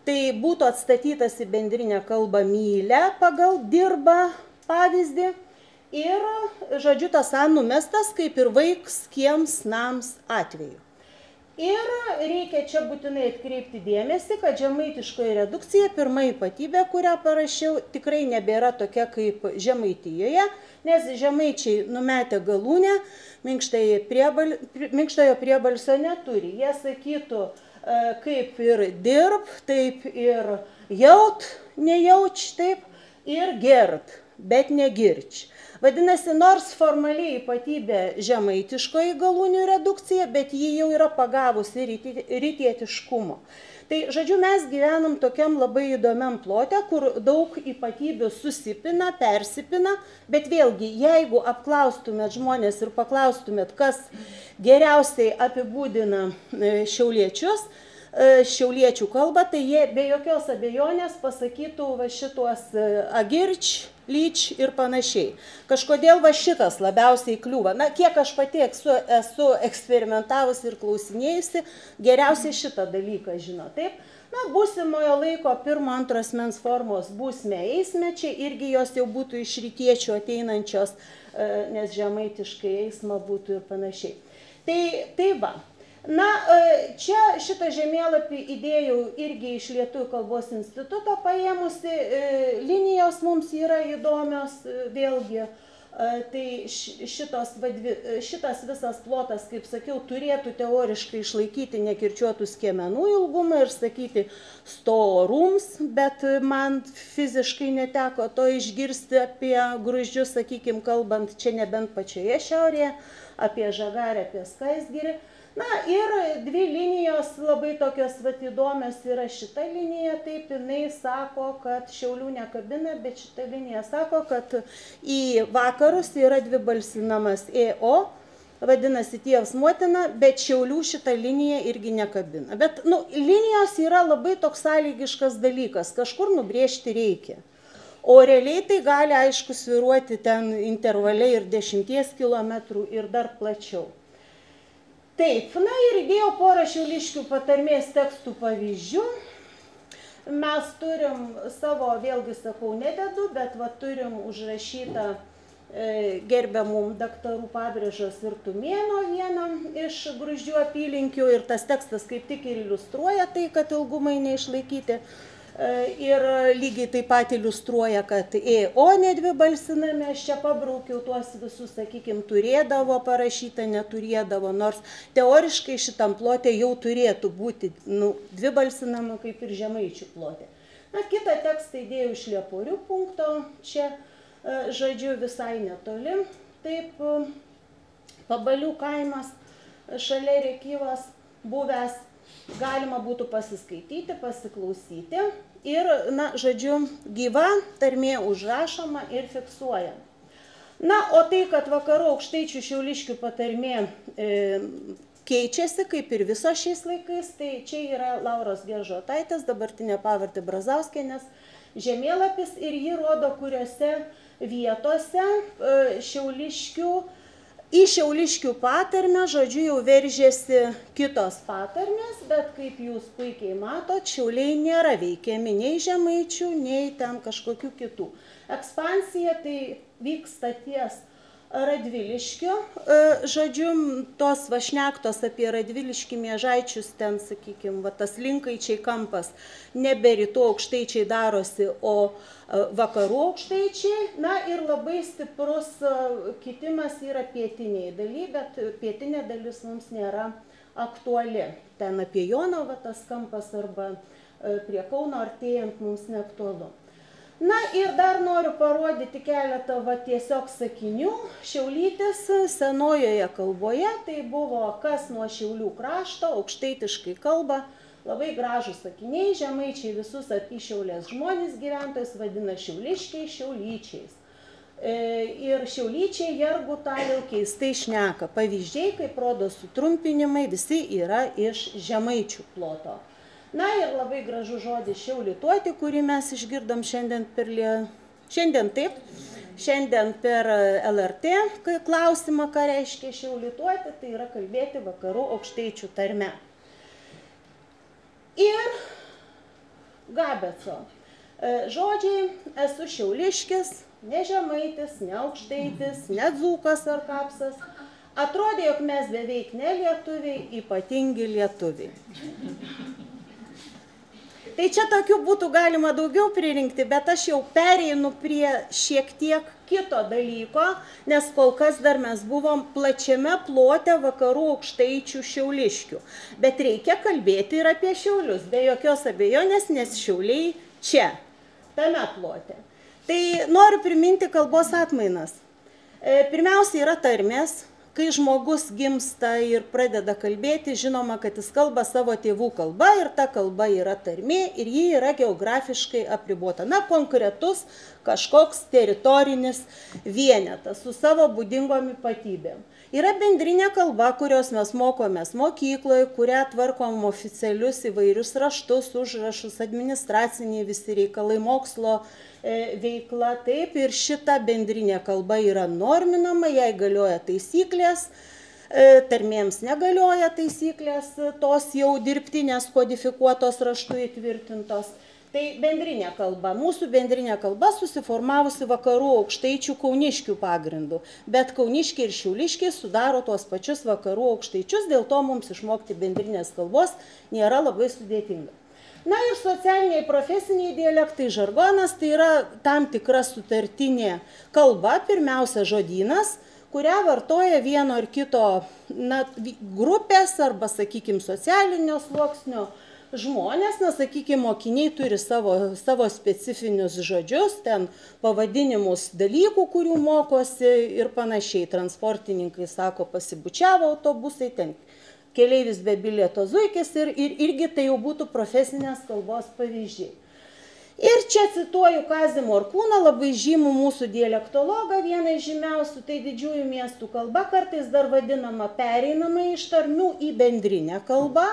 Speaker 4: tai būtų atstatytas į bendrinę kalbą mylę pagal dirba pavyzdį. ir, žodžiu, tas A numestas kaip ir vaikskiems nams atveju. Ir reikia čia būtinai atkreipti dėmesį, kad žemaitiškoji redukcija, pirma ypatybė, kurią parašiau, tikrai nebėra tokia kaip Žemaitijoje, nes žemaičiai numetę galūnę, minkštojo priebalsio neturi. Jie sakytų kaip ir dirb, taip ir jaut, nejauč, taip, ir gert, bet negirč. Vadinasi, nors formaliai ypatybė žemaitiškoji galūnių redukcija, bet ji jau yra pagavusi rytietiškumo. Tai, žodžiu, mes gyvenam tokiam labai įdomiam plote, kur daug ypatybių susipina, persipina, bet vėlgi, jeigu apklaustumėt žmonės ir paklaustumėt, kas geriausiai apibūdina šiauliečius, šiauliečių kalbą, tai jie be jokios abejonės pasakytų va šituos agirč, lyč ir panašiai. Kažkodėl va šitas labiausiai kliūva. Na, kiek aš pati esu eksperimentavusi ir klausinėjusi, geriausiai šitą dalyką žino. Taip? Na, būsimojo laiko pirmo, antro asmens formos būsme eismečiai, irgi jos jau būtų iš rytiečių ateinančios, nes žemaitiškai eisma būtų ir panašiai. Tai va. Na, čia šitą žemėlapį įdėjau irgi iš Lietuvių kalbos instituto paėmusi, linijos mums yra įdomios, vėlgi, tai šitas visas plotas, kaip sakiau, turėtų teoriškai išlaikyti nekirčiuotų skiemenų ilgumą ir sakyti storums, bet man fiziškai neteko to išgirsti apie gruzdžius, sakykime, kalbant čia nebent pačioje šiaurėje, apie Žagarę, apie Skaistgirį. Na ir dvi linijos labai tokios įdomios yra šita linija, taip jinai sako, kad Šiaulių nekabina, bet šita linija sako, kad į vakarus yra dvibalsinamas EO, vadinasi Tievs motina, bet Šiaulių šita linija irgi nekabina. Bet linijos yra labai toks sąlygiškas dalykas, kažkur nubrėžti reikia. O realiai tai gali, aišku, sviruoti ten intervaliai ir 10 kilometrų ir dar plačiau. Taip, na ir įdėjau porą šiauliškių patarmės tekstų pavyzdžių. Mes turim savo, vėlgi sakau, nededu, bet va turim užrašytą gerbiamų daktarų Pabrėžos ir Tumėno vieną iš Gruzdžių apylinkių ir tas tekstas kaip tik ir iliustruoja tai, kad ilgumai neišlaikyti. Ir lygiai taip pat iliustruoja, kad EO nedvibalsiname, aš čia pabraukiau tuos visus, sakykime, turėdavo parašyta, neturėdavo, nors teoriškai šitam plote jau turėtų būti dvibalsinama kaip ir žemaičių plote. Na, kitą tekstą įdėjau iš Lieporių punkto, čia, žodžiu, visai netoli, taip, Pabalių kaimas, šalia Rėkyvos buvęs, galima būtų pasiskaityti, pasiklausyti ir, na, žodžiu, gyva tarmė užrašoma ir fiksuojama. Na, o tai, kad vakarų aukštaičių šiauliškių patarmė keičiasi, kaip ir viso šiais laikais, tai čia yra Lauros Geržotaitės, dabartinė pavardė Brazauskienės žemėlapis ir ji rodo, kuriuose vietose į šiauliškių patarmę, žodžiu, jau veržėsi kitos patarmės, bet kaip jūs puikiai matot, Šiauliai nėra veikiami nei žemaičių, nei ten kažkokių kitų. Ekspansija tai vyksta ties Radviliškiu, žodžiu, tos vašnektos apie Radviliškį Miežaičius, ten, sakykime, tas linkaičiai kampas, nebe rytų aukštaičiai darosi, o vakarų aukštaičiai. Na ir labai stiprus kitimas yra pietiniai daly, bet pietinė dalis mums nėra aktuali. Ten apie Jonavą tas kampas arba prie Kauno artėjant mums neaktualu. Na ir dar noriu parodyti keletą tiesiog sakinių. Šiaulytis senojoje kalboje tai buvo kas nuo Šiaulių krašto, aukštaitiškai kalba, labai gražūs sakiniai, žemaičiai visus apyšiaulės žmonės gyventojus vadina šiauliškiai, šiaulyčiais. Ir šiaulyčiai jergų taliau keistai šneka. Pavyzdžiai, kaip rodo sutrumpinimai, visi yra iš žemaičių ploto. Na ir labai gražu žodis šiaulituoti, kurį mes išgirdom šiandien per LRT klausimą, ką reiškia šiaulituoti, tai yra kalbėti vakarų aukštaičių tarme. Ir Gabeco žodžiai, esu šiauliškis, Ne žemaitis, ne aukštaitis, ne dzūkas ar kapsas. Atrodė, jog mes beveik ne lietuviai, ypatingi lietuviai. Tai čia tokių būtų galima daugiau pririnkti, bet aš jau pereinu prie šiek tiek kito dalyko, nes kol kas dar mes buvom plačiame plote vakarų aukštaičių šiauliškių. Bet reikia kalbėti ir apie Šiaulius, be jokios abejonės, nes Šiauliai čia, tame plote. Tai noriu priminti kalbos atmainas. Pirmiausia yra tarmės. Kai žmogus gimsta ir pradeda kalbėti, žinoma, kad jis kalba savo tėvų kalba ir ta kalba yra tarmė ir ji yra geografiškai apribota. Na, konkretus kažkoks teritorinis vienetas su savo būdingom ypatybėm. Yra bendrinė kalba, kurios mes mokomės mokykloje, kurią tvarkom oficialius įvairius raštus, užrašus, administraciniai visi reikalai, mokslo veikla, taip, ir šita bendrinė kalba yra norminama, jai galioja taisyklės, tarmėms negalioja taisyklės, tos jau dirbtinės kodifikuotos raštu įtvirtintos. Tai bendrinė kalba, mūsų bendrinė kalba susiformavusi vakarų aukštaičių kauniškių pagrindų, bet kauniškiai ir šiauliškiai sudaro tuos pačius vakarų aukštaičius, dėl to mums išmokti bendrinės kalbos nėra labai sudėtinga. Na ir socialiniai profesiniai dialektai, žargonas, tai yra tam tikra sutartinė kalba, pirmiausia žodynas, kurią vartoja vieno ar kito grupės arba, sakykime, socialinio sluoksnio žmonės, sakykime, mokiniai turi savo specifinius žodžius, ten pavadinimus dalykų, kurių mokosi ir panašiai. Transportininkai sako, pasibučiavo autobusai, ten keleivis be bilieto zuikis ir irgi tai jau būtų profesinės kalbos pavyzdžiai. Ir čia cituoju Kazį Morkūną, labai žymų mūsų dialektologą, vieną iš žymiausių, tai didžiųjų miestų kalba, kartais dar vadinama pereinama iš tarmių į bendrinę kalbą,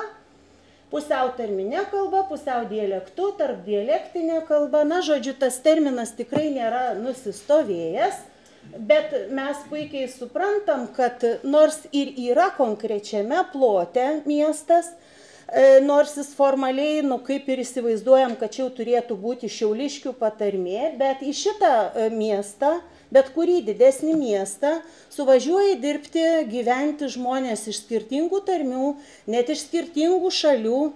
Speaker 4: pusiau tarminė kalba, pusiau dialektų, tarp dialektinė kalba. Na, žodžiu, tas terminas tikrai nėra nusistovėjęs, bet mes puikiai suprantam, kad nors ir yra konkrečiame plote miestas, nors jis formaliai, kaip ir įsivaizduojam, kad čia jau turėtų būti šiauliškių patarmė, bet į šitą miestą, bet kurį didesnį miestą, suvažiuoja dirbti, gyventi žmonės iš skirtingų tarmių, net iš skirtingų šalių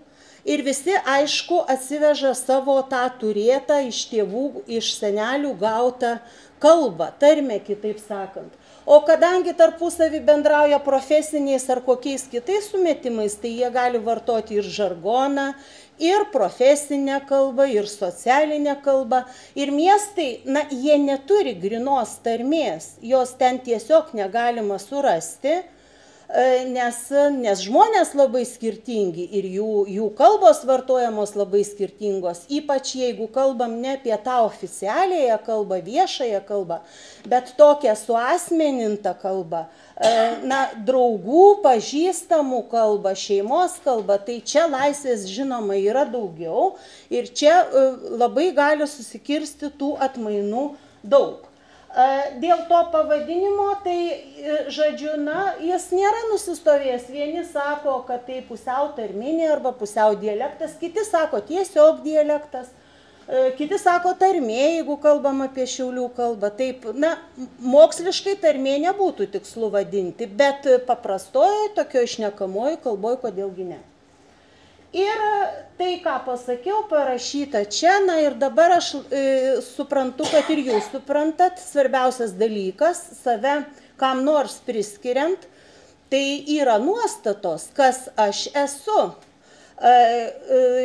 Speaker 4: ir visi, aišku, atsiveža savo tą turėtą iš tėvų, iš senelių gautą kalbą, tarmę, kitaip sakant. O kadangi tarpusavį bendrauja profesiniais ar kokiais kitais sumetimais, tai jie gali vartoti ir žargoną, ir profesinę kalbą, ir socialinę kalbą. Ir miestai, jie neturi grynos tarmės, jos ten tiesiog negalima surasti, nes žmonės labai skirtingi ir jų kalbos vartojamos labai skirtingos, ypač jeigu kalbam ne apie tą oficialiąją kalbą, viešąją kalbą, bet tokią suasmenintą kalbą, draugų, pažįstamų kalbą, šeimos kalbą, tai čia laisvės žinoma yra daugiau ir čia labai gali susikirsti tų atmainų daug. Dėl to pavadinimo, tai, žodžiu, jis nėra nusistovėjęs. Vieni sako, kad tai pusiau tarminė arba pusiau dialektas, kiti sako tiesiog dialektas, kiti sako tarmė, jeigu kalbam apie Šiaulių kalbą. Taip, moksliškai tarmė nebūtų tikslu vadinti, bet paprastoje, tokio šnekamoje kalboje, kodėlgi ne. Ir tai, ką pasakiau, parašyta čia, ir dabar aš suprantu, kad ir jūs suprantat, svarbiausias dalykas, save kam nors priskiriant, tai yra nuostatos, kas aš esu.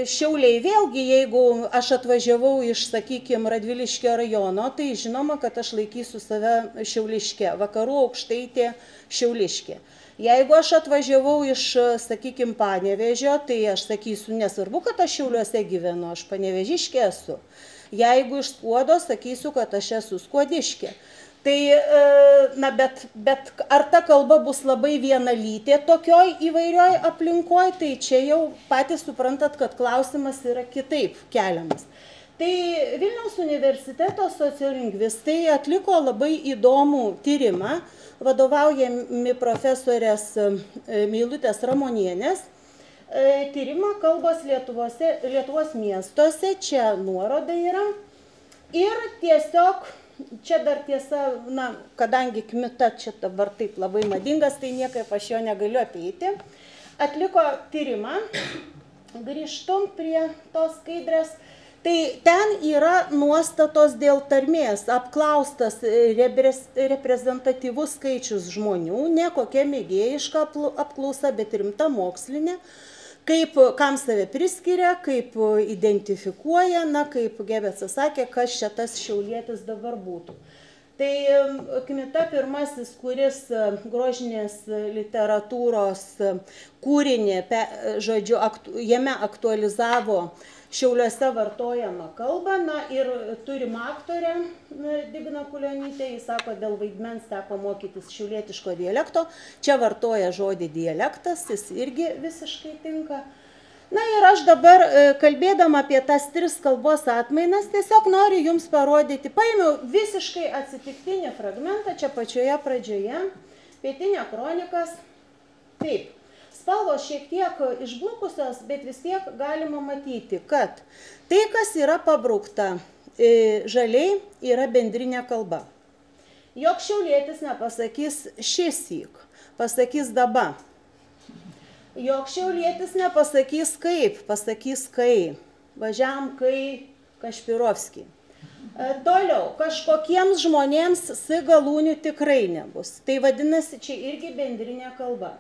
Speaker 4: Šiauliai vėlgi, jeigu aš atvažiavau iš, sakykime, Radviliškio rajono, tai žinoma, kad aš laikysiu save šiauliške, vakarų aukštaitė šiauliškė. Jeigu aš atvažiavau iš, sakykime, Panevėžio, tai aš sakysiu, nesvarbu, kad aš Šiauliuose gyvenu, aš panevėžiškė esu. Jeigu iš Skuodo, sakysiu, kad aš esu skuodiškė. Tai, bet ar ta kalba bus labai vienalytė tokioj įvairioj aplinkoj, tai čia jau patys suprantat, kad klausimas yra kitaip keliamas. Tai Vilniaus universiteto sociolingvistai atliko labai įdomų tyrimą, vadovaujami profesorės Meilutės Ramonienės, tyrimą kalbos Lietuvos miestuose, čia nuoroda yra, ir tiesiog čia dar tiesa, na, kadangi Kmita čia dabar taip labai madingas, tai niekaip aš jo negaliu apeiti, atliko tyrimą, grįžtum prie tos skaidrės. Tai ten yra nuostatos dėl tarmės, apklaustas reprezentatyvus skaičius žmonių, ne kokia mėgėjiška apklausa, bet rimta mokslinė, kaip kam save priskiria, kaip identifikuoja, na, kaip Gebetsas sakė, kas čia tas šiaulietis dabar būtų. Tai Kmita pirmasis, kuris grožinės literatūros kūrinį, žodžiu, jame aktualizavo Šiauliuose vartojama kalba, na ir turim aktorę Digną Kulionytę, jis sako, dėl vaidmens teko mokytis šiaulietiško dialekto, čia vartoja žodį dialektas, jis irgi visiškai tinka. Na ir aš dabar, kalbėdama apie tas 3 kalbos atmainas, tiesiog noriu jums parodyti, paėmiau visiškai atsitiktinį fragmentą, čia pačioje pradžioje, Pietinė kronikas, taip. Spalvos šiek tiek išblukusios, bet vis tiek galima matyti, kad tai, kas yra pabraukta žaliai, yra bendrinė kalba. Jok šiaulietis nepasakys šįsyk, pasakys daba. Jok šiaulietis nepasakys kaip, pasakys kai. Važiam kai Kašpirovskį. Toliau, kažkokiems žmonėms galūnių tikrai nebus. Tai vadinasi, čia irgi bendrinė kalba.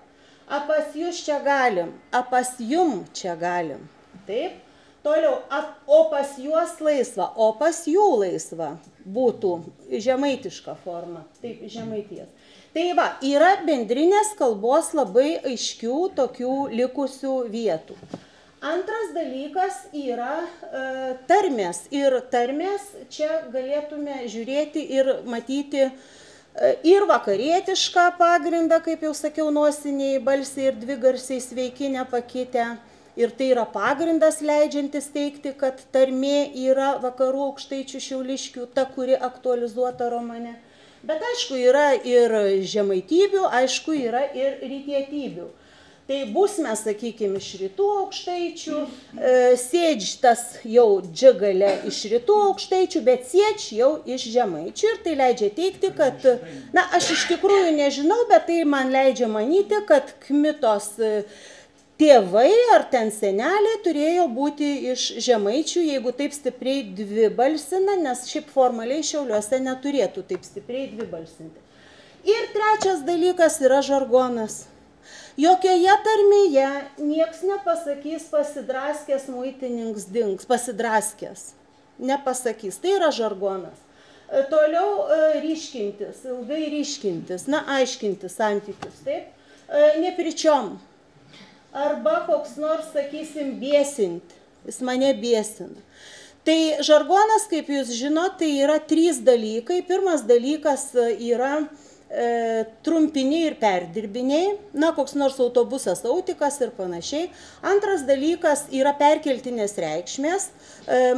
Speaker 4: A pas jūs čia galim, a pas jum čia galim. Taip. Toliau, o pas juos laisva, o pas jų laisva būtų žemaitiška forma. Taip, žemaities. Tai va, yra bendrinės kalbos labai aiškių tokių likusių vietų. Antras dalykas yra tarmės. Ir tarmės čia galėtume žiūrėti ir matyti ir vakarietišką pagrindą, kaip jau sakiau, nosiniai balsiai ir dvigarsiai sveiki nepakitę. Ir tai yra pagrindas leidžiantis teigti, kad tarmė yra vakarų aukštaičių šiauliškių, ta, kuri aktualizuota romane. Bet aišku, yra ir žemaitybių, aišku, yra ir rytietybių. Tai bus mes, sakykime, iš rytų aukštaičių, sėdž tas jau džigale iš rytų aukštaičių, bet sėdž jau iš žemaičių. Ir tai leidžia teigti, kad, na, aš iš tikrųjų nežinau, bet tai man leidžia manyti, kad Kmitos tėvai ar ten seneliai turėjo būti iš žemaičių, jeigu taip stipriai dvibalsina, nes šiaip formaliai Šiauliuose neturėtų taip stipriai dvibalsinti. Ir trečias dalykas yra žargonas. Jokioje tarmėje nieks nepasakys pasidraskęs muitininkas dings, pasidraskęs. Nepasakys, tai yra žargonas. Toliau ryškintis, ilgai ryškintis, na, aiškintis santykius, taip, nepričiom. Arba koks nors, sakysim, bėsint, jis mane bėsina. Tai žargonas, kaip jūs žinote, tai yra 3 dalykai. Pirmas dalykas yra trumpiniai ir perdirbiniai, na, koks nors autobusas, autikas ir panašiai. Antras dalykas yra perkeltinės reikšmės,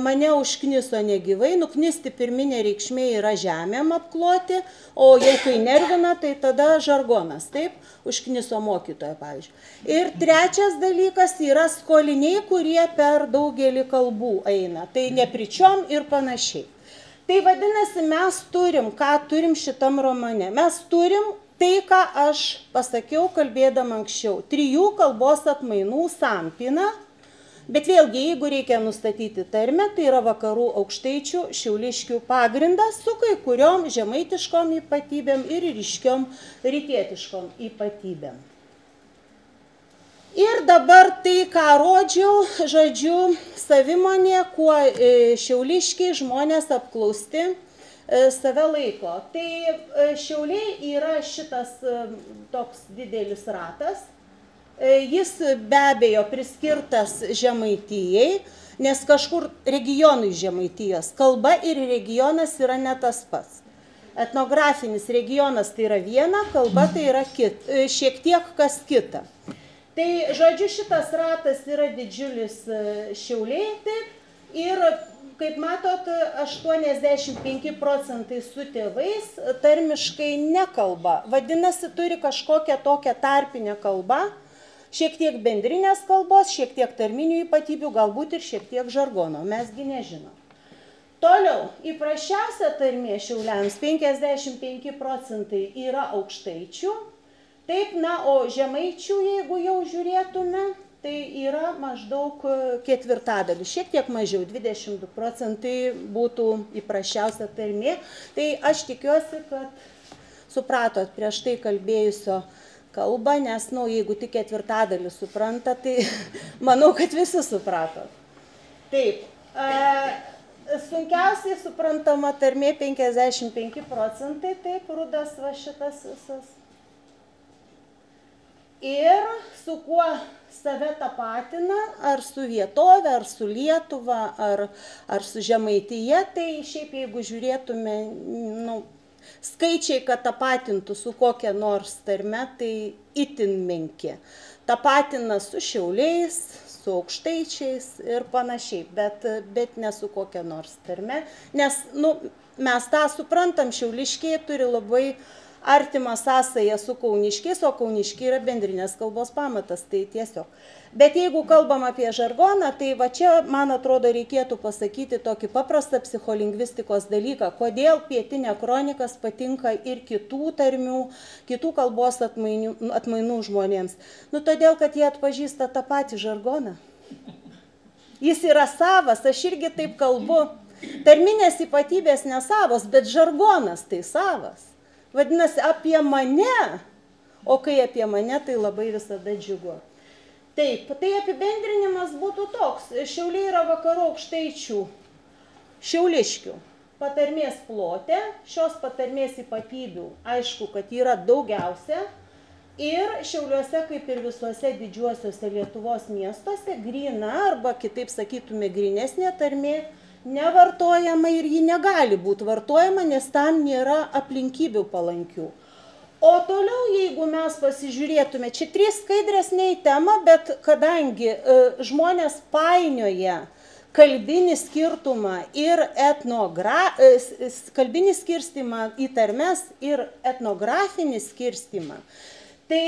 Speaker 4: mane užkniso negyvai, nuknisti pirminė reikšmė yra žemėm apkloti, o jau kai nervina, tai tada žargonas, taip, užkniso mokytoja, pavyzdžiui. Ir trečias dalykas yra skoliniai, kurie per daugelį kalbų eina, tai nepričiom ir panašiai. Tai vadinasi, mes turim, ką turim šitam romane. Mes turim tai, ką aš pasakiau kalbėdama anksčiau. 3 kalbos atmainų sampyną, bet vėlgi, jeigu reikia nustatyti tarmę, tai yra vakarų aukštaičių šiauliškių pagrindas su kai kuriom žemaitiškom ypatybėm ir ryškiom rytietiškom ypatybėm. Ir dabar tai, ką rodžiau, žodžiu, savimonė, kuo šiauliškiai žmonės apklausti save laiko. Tai Šiauliai yra šitas toks didelis ratas. Jis be abejo priskirtas Žemaitijai, nes kažkur regionui Žemaitijos. Kalba ir regionas yra ne tas pats. Etnografinis regionas tai yra viena, kalba tai yra šiek tiek kas kita. Tai, žodžiu, šitas ratas yra didžiulis Šiauliai, taip, ir, kaip matot, 85% su tėvais tarmiškai nekalba. Vadinasi, turi kažkokią tokią tarpinę kalbą, šiek tiek bendrinės kalbos, šiek tiek tarminių ypatybių, galbūt ir šiek tiek žargono, mesgi nežinom. Toliau, įprasčiausia tarmė Šiauliams 55% yra aukštaičių. Taip, na, o žemaičių, jeigu jau žiūrėtume, tai yra maždaug ketvirtadalis, šiek tiek mažiau, 22% būtų įprasčiausia tarmė. Tai aš tikiuosi, kad supratot prieš tai kalbėjusio kalbą, nes, nu, jeigu tik ketvirtadalis supranta, tai manau, kad visi supratot. Taip. Sunkiausiai suprantama tarmė 55%, taip, rudas va šitas visas. Ir su kuo save tapatina, ar su vietove, ar su Lietuva, ar su Žemaitija, tai šiaip jeigu žiūrėtume, nu, skaičiai, kad tapatintų su kokia nors tarme, tai itin menki. Tapatina su Šiauliais, su aukštaičiais ir panašiai, bet ne su kokia nors tarme, nes, nu, mes tą suprantam, šiauliškiai turi labai artimą sąsają su kauniškiais, o kauniškiai yra bendrinės kalbos pamatas, tai tiesiog. Bet jeigu kalbam apie žargoną, tai va čia, man atrodo, reikėtų pasakyti tokį paprastą psicholingvistikos dalyką, kodėl pietinė kronikas patinka ir kitų tarmių, kitų kalbos atmainų žmonėms. Nu, todėl, kad jie atpažįsta tą patį žargoną. Jis yra savas, aš irgi taip kalbu. Tarminės ypatybės nesavos, bet žargonas tai savas. Vadinasi, apie mane, o kai apie mane, tai labai visada džiugu. Taip, tai apibendrinimas būtų toks. Šiauliai yra vakarų aukštaičių šiauliškių patarmės plote, šios patarmės ypatybių, aišku, kad yra daugiausia. Ir Šiauliuose, kaip ir visuose didžiuosiuose Lietuvos miestuose, gryna, arba kitaip sakytume grynesnė tarmė, nevartojama ir ji negali būti vartojama, nes tam nėra aplinkybių palankių. O toliau, jeigu mes pasižiūrėtume, čia 3 skaidrės ne į temą, bet kadangi žmonės painioja kalbinį skirtumą ir kalbinį skirstimą į tarmes ir etnografinį skirstimą, tai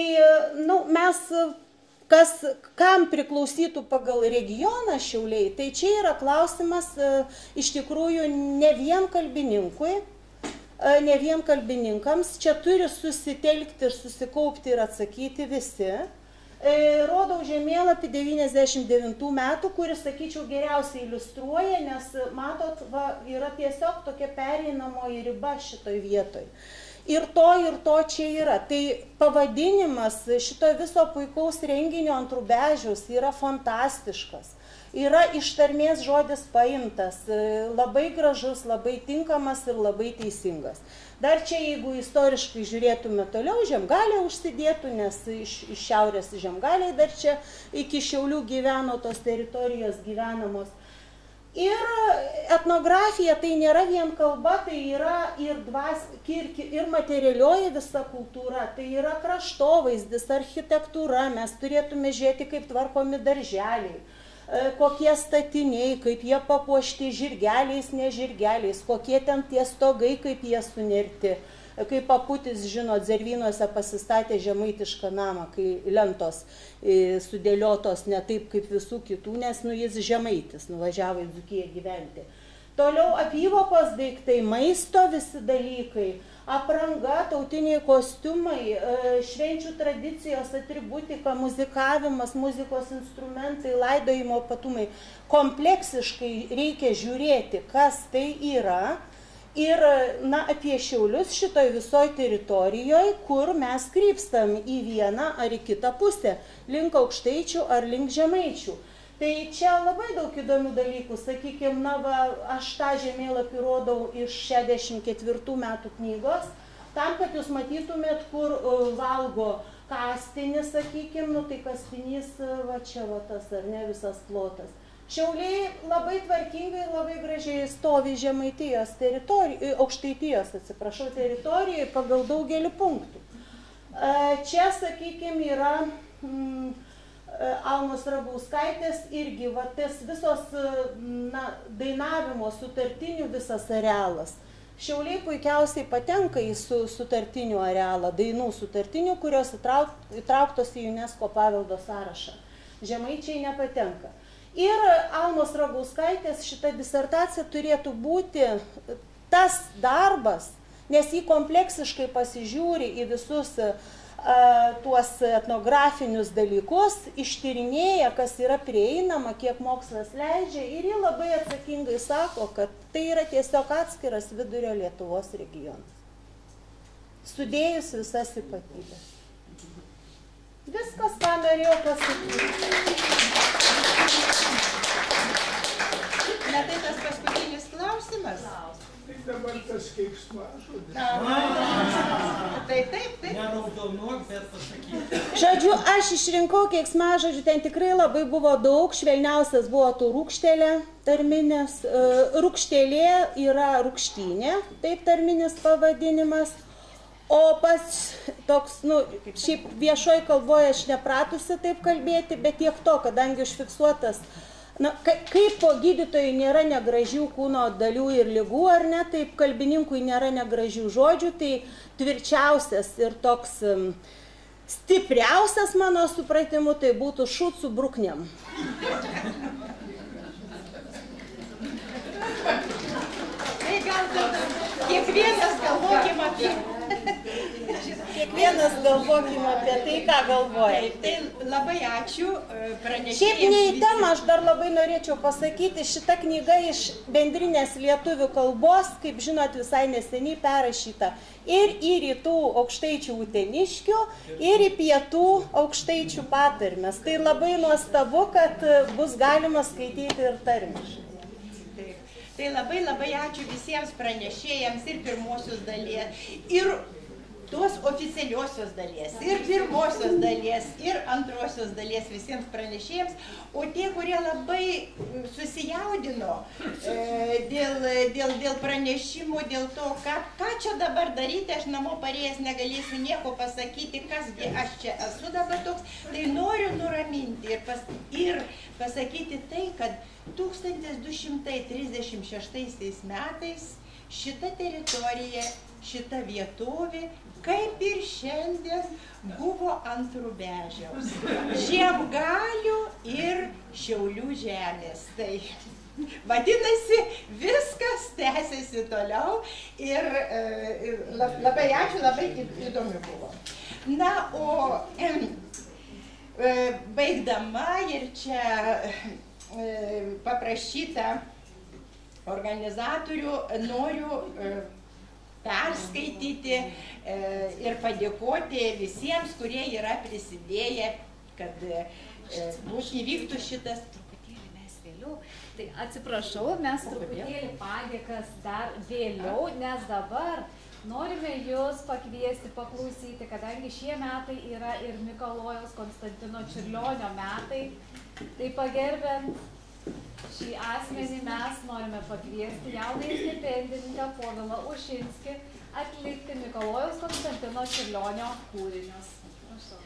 Speaker 4: nu, mes, kam priklausytų pagal regioną Šiauliai, tai čia yra klausimas iš tikrųjų ne vien kalbininkui, ne vien kalbininkams, čia turi susitelkti ir susikaupti ir atsakyti visi. Rodau žemėlapį 99 metų, kuris, sakyčiau, geriausiai iliustruoja, nes, matot, va, yra tiesiog tokia pereinamoji riba šitoj vietoj. Ir to čia yra. Tai pavadinimas šito viso puikaus renginio ant Rubežiaus yra fantastiškas. Yra iš tarmės žodis paimtas, labai gražus, labai tinkamas ir labai teisingas. Dar čia, jeigu istoriškai žiūrėtume toliau, Žiemgalė užsidėtų, nes iš šiaurės Žiemgaliai dar čia iki Šiaulių gyveno tos teritorijos gyvenamos. Ir etnografija tai nėra vien kalba, tai yra ir materialioji visa kultūra, tai yra kraštovaizdis, architektūra, mes turėtume žiūrėti, kaip tvarkomi darželiai, kokie statiniai, kaip jie papuošti žirgeliais, ne žirgeliais, kokie ten tie stogai, kaip jie sunerti. Kaip Aputis, žino, Zervynuose pasistatė žemaitišką namą, kai lentos sudėliotos ne taip kaip visų kitų, nes jis žemaitis, nuvažiavo į Dzūkiją gyventi. Toliau apyvokos daiktai, maisto visi dalykai, apranga, tautiniai kostiumai, švenčių tradicijos, atributika, muzikavimas, muzikos instrumentai, laidojimo ypatumai. Kompleksiškai reikia žiūrėti, kas tai yra. Ir, na, apie Šiaulius šitoj visoj teritorijoje, kur mes krypstam į vieną ar į kitą pusę, link aukštaičių ar link žemaičių. Tai čia labai daug įdomių dalykų, sakykime, na, va, aš tą žemėlapį rodau iš 64 metų knygos, tam, kad jūs matytumėt, kur valgo kastinis, sakykime, nu, tai kastinys, va čia, va tas, ar ne, visas plotas. Šiauliai labai tvarkingai ir labai gražiai stovi Žemaitijos teritorijoje, Aukštaitijos, atsiprašau, teritorijoje pagal daugelį punktų. Čia, sakykime, yra Almos Ragauskaitės irgi, va, tas visos dainavimo sutartinių visas arealas. Šiauliai puikiausiai patenka į sutartinių arealą, dainų sutartinių, kurios įtrauktos į UNESCO paveldo sąrašą. Žemaičiai nepatenka. Ir Almos Ragauskaitės šita disertacija turėtų būti tas darbas, nes jį kompleksiškai pasižiūri į visus tuos etnografinius dalykus, ištyrinėja, kas yra prieinama, kiek mokslas leidžia, ir ji labai atsakingai sako, kad tai yra tiesiog atskiras Vidurio Lietuvos regionas, sudėjus visas ypatybės. Viskas, ką norėjau pasakyti.
Speaker 1: Na tai tas paskutinis klausimas.
Speaker 6: Tai dabar tas keiksmažodis.
Speaker 1: Taip.
Speaker 7: Neraudonuok, bet pasakyk.
Speaker 4: Žodžiu, aš išrinkau keiksmažodžių, ten tikrai labai buvo daug, švelniausias buvo tų rūkštelė tarminės. Rūkštelė yra rūkštynė, taip tarminis pavadinimas. O pats toks, šiaip viešoj kalboje aš nepratusi taip kalbėti, bet tiek to, kadangi užfiksuotas, kaip po gydytojui nėra negražių kūno dalių ir ligų, ar ne, taip kalbininkui nėra negražių žodžių, tai tvirčiausias ir toks stipriausias mano supratimu, tai būtų šut su bruknėm.
Speaker 1: Tai gal tada kiekvienas galvokim apie...
Speaker 4: Kiekvienas galvokim apie tai, ką galvoja.
Speaker 1: Tai labai ačiū pranešėjams.
Speaker 4: Šiaip ne į temą, aš dar labai norėčiau pasakyti, šita knyga iš bendrinės lietuvių kalbos, kaip žinot, visai neseniai perrašyta ir į rytų aukštaičių uteniškių, ir į pietų aukštaičių patarmes. Tai labai nuostabu, kad bus galima skaityti ir tarmiškai.
Speaker 1: Tai labai ačiū visiems pranešėjams ir pirmosios dalies, ir tos oficialiosios dalies, ir pirmosios dalies, ir antrosios dalies visiems pranešėjams, o tie, kurie labai susijaudino dėl pranešimų, dėl to, ką čia dabar daryti, aš namo parėjęs negalėsiu nieko pasakyti, kasgi aš čia esu dabar toks, tai noriu nuraminti ir pasakyti tai, kad 1236 metais šita teritorija, šita vietovė, kaip ir šiandien, buvo ant Rubežiaus, Žiemgalių ir Šiaulių žemės. Tai vadinasi, viskas tęsiasi toliau ir labai ačiū, labai įdomu buvo. Na, o baigdama ir čia paprašyta organizatorių, noriu perskaityti ir padėkoti visiems, kurie yra prisidėję, kad įvyktų šitas.
Speaker 8: Truputėlį mes vėliau. Tai atsiprašau, mes truputėlį padėkas dar vėliau, nes dabar norime jūs pakviesti, paklausyti, kadangi šie metai yra ir Mikalojaus Konstantino Čiurlionio metai, tai pagerbiant šį asmenį mes norime pakviesti jaunąjį stipendininką Povilą Ušinskį atlikti Mikalojaus Konstantino Čiurlionio kūrinius. Prašau.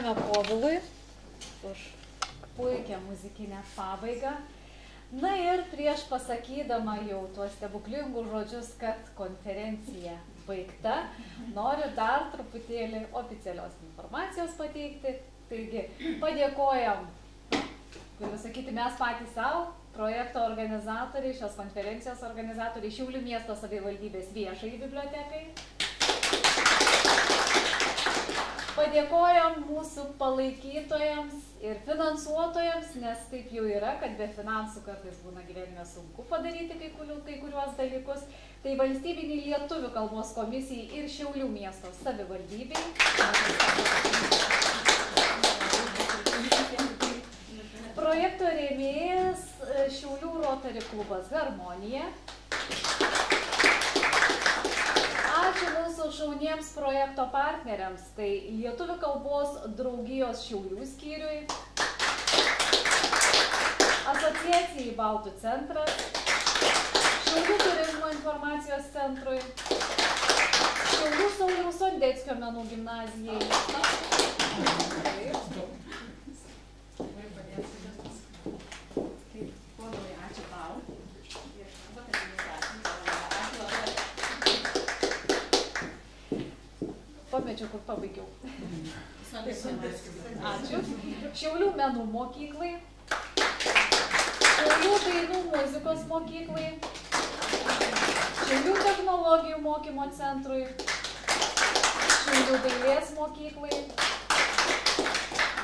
Speaker 8: Dėkojame Povilui už puikią muzikinę pabaigą. Na ir prieš pasakydama jau tuos stebuklingus žodžius, kad konferencija baigta, noriu dar truputėlį oficialios informacijos pateikti. Taigi, padėkojam, galiu sakyti, mes patys savo, projekto organizatoriai, šios konferencijos organizatoriai, Šiaulių miesto savivaldybės viešai bibliotekai. Padėkojam mūsų palaikytojams ir finansuotojams, nes taip jau yra, kad be finansų kartais būna gyvenime sunku padaryti kai kuriuos dalykus. Tai Valstybiniai lietuvių kalbos komisijai ir Šiaulių miesto savivaldybei. Projekto rėmėjas Šiaulių Rotary klubas Harmonija. Ačiū mūsų šauniems projekto partneriams, tai Lietuvių kalbos draugijos Šiaulių skyriui, asociacijai Baltų centras, Šiaulių turizmo informacijos centrui, Šiaulių Sauliaus Sondeckio menų gimnazijai. Ačiū tau. Pamečiau, kur pabaigiau. Ačiū. Šiaulių menų mokyklai, Šiaulių dainų muzikos mokyklai, Šiaulių technologijų mokymo centrui, Šiaulių dailės mokyklai,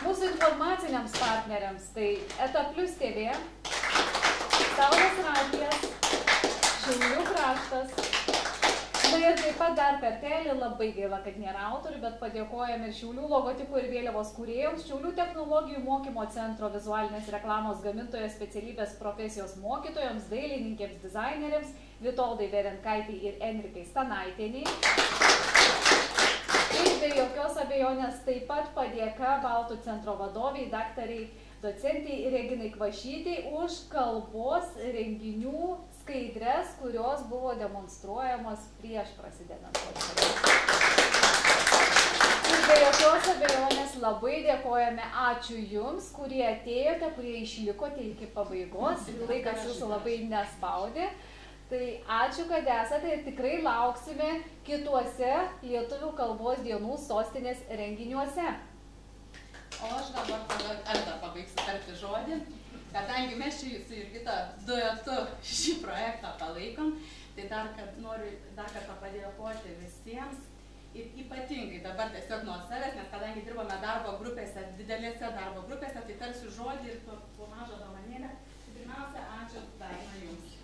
Speaker 8: mūsų informaciniams partneriams, tai ETA Plius TV, Saulės radijas, Šiaulių kraštas. Na ir taip pat dar kartelį, labai gaila, kad nėra autorių, bet padėkojame ir Šiaulių logotipų ir vėliavos kūrėjams, Šiaulių technologijų mokymo centro vizualinės reklamos gamintojo specialybės profesijos mokytojams, dailininkėms, dizaineriams, Vitoldai Verenkaitei ir Enrikai Stanaitieniai. Ir be jokios abejonės taip pat padėka Baltų centro vadoviai, daktariai, docentiai Reginai Kvašytei už kalbos renginių skaidres, kurios buvo demonstruojamos prieš prasidedant. Ir be jokios abejonės labai dėkojame, ačiū Jums, kurie atėjote, kurie išlikote iki pabaigos, laikas Jūsų labai nespaudė. Tai ačiū, kad esate ir tikrai lauksime kituose Lietuvių kalbos dienų sostinės renginiuose.
Speaker 9: O aš dabar pabaigsiu tarti žodį. Kadangi mes čia su Jurgita duetu šį projektą palaikom, tai noriu dar kartą padėkoti visiems. Ir ypatingai dabar tiesiog nuo savęs, nes kadangi dirbame darbo grupėse, didelėse darbo grupėse, tai tarsiu žodį ir po mažą dovanėlę. Pirmiausia, ačiū Daina Jums.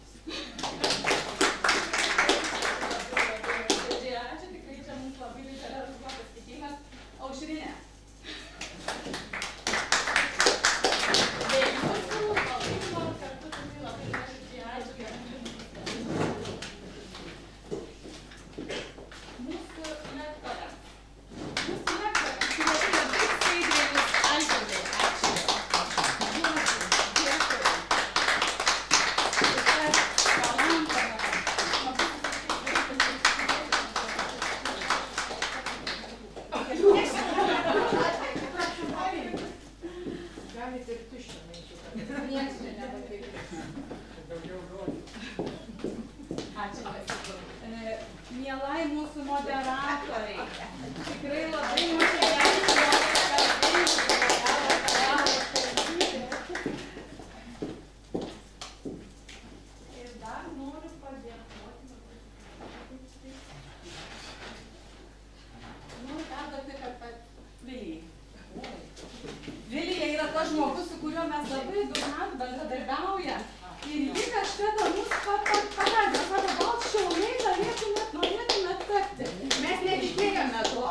Speaker 9: Ačiū, tikrai čia mums labai didelis pasitikėjimas. Aušrinė. Mielai mūsų moderatoriai, tikrai labai ir dar noriu padėkoti. Noriu perduoti, kad Vilijai. Vilija yra tas žmogus, su kuriuo mes labai daug metų bendradarbiaujam. Ir ji kažkada mus padarė, sako, gal Šiauliai norėtumėt tapti. Mes netikėjome to.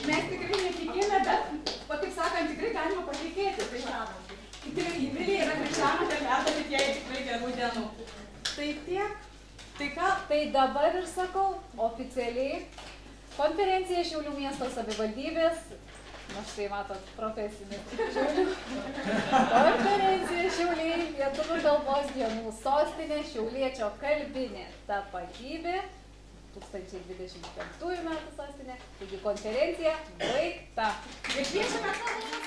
Speaker 9: Mes tikrai netikėjome, bet, taip sakant, tikrai galima patikėti. Tikrai Vilija yra krikščiama, tai perduokit jai tikrai gerų dienų. Tai tiek. Tai ką? Tai dabar ir sakau, oficialiai konferencija Šiaulių miesto savivaldybės. Na štai matot, profesinė Šiaulių. Konferencija Šiauliai Lietuvių kalbos dienų sostinė, šiauliečio kalbinė tapatybė
Speaker 8: 2025 metų sostinė. Taigi konferencija baigta.
Speaker 9: Ir kviečiame savo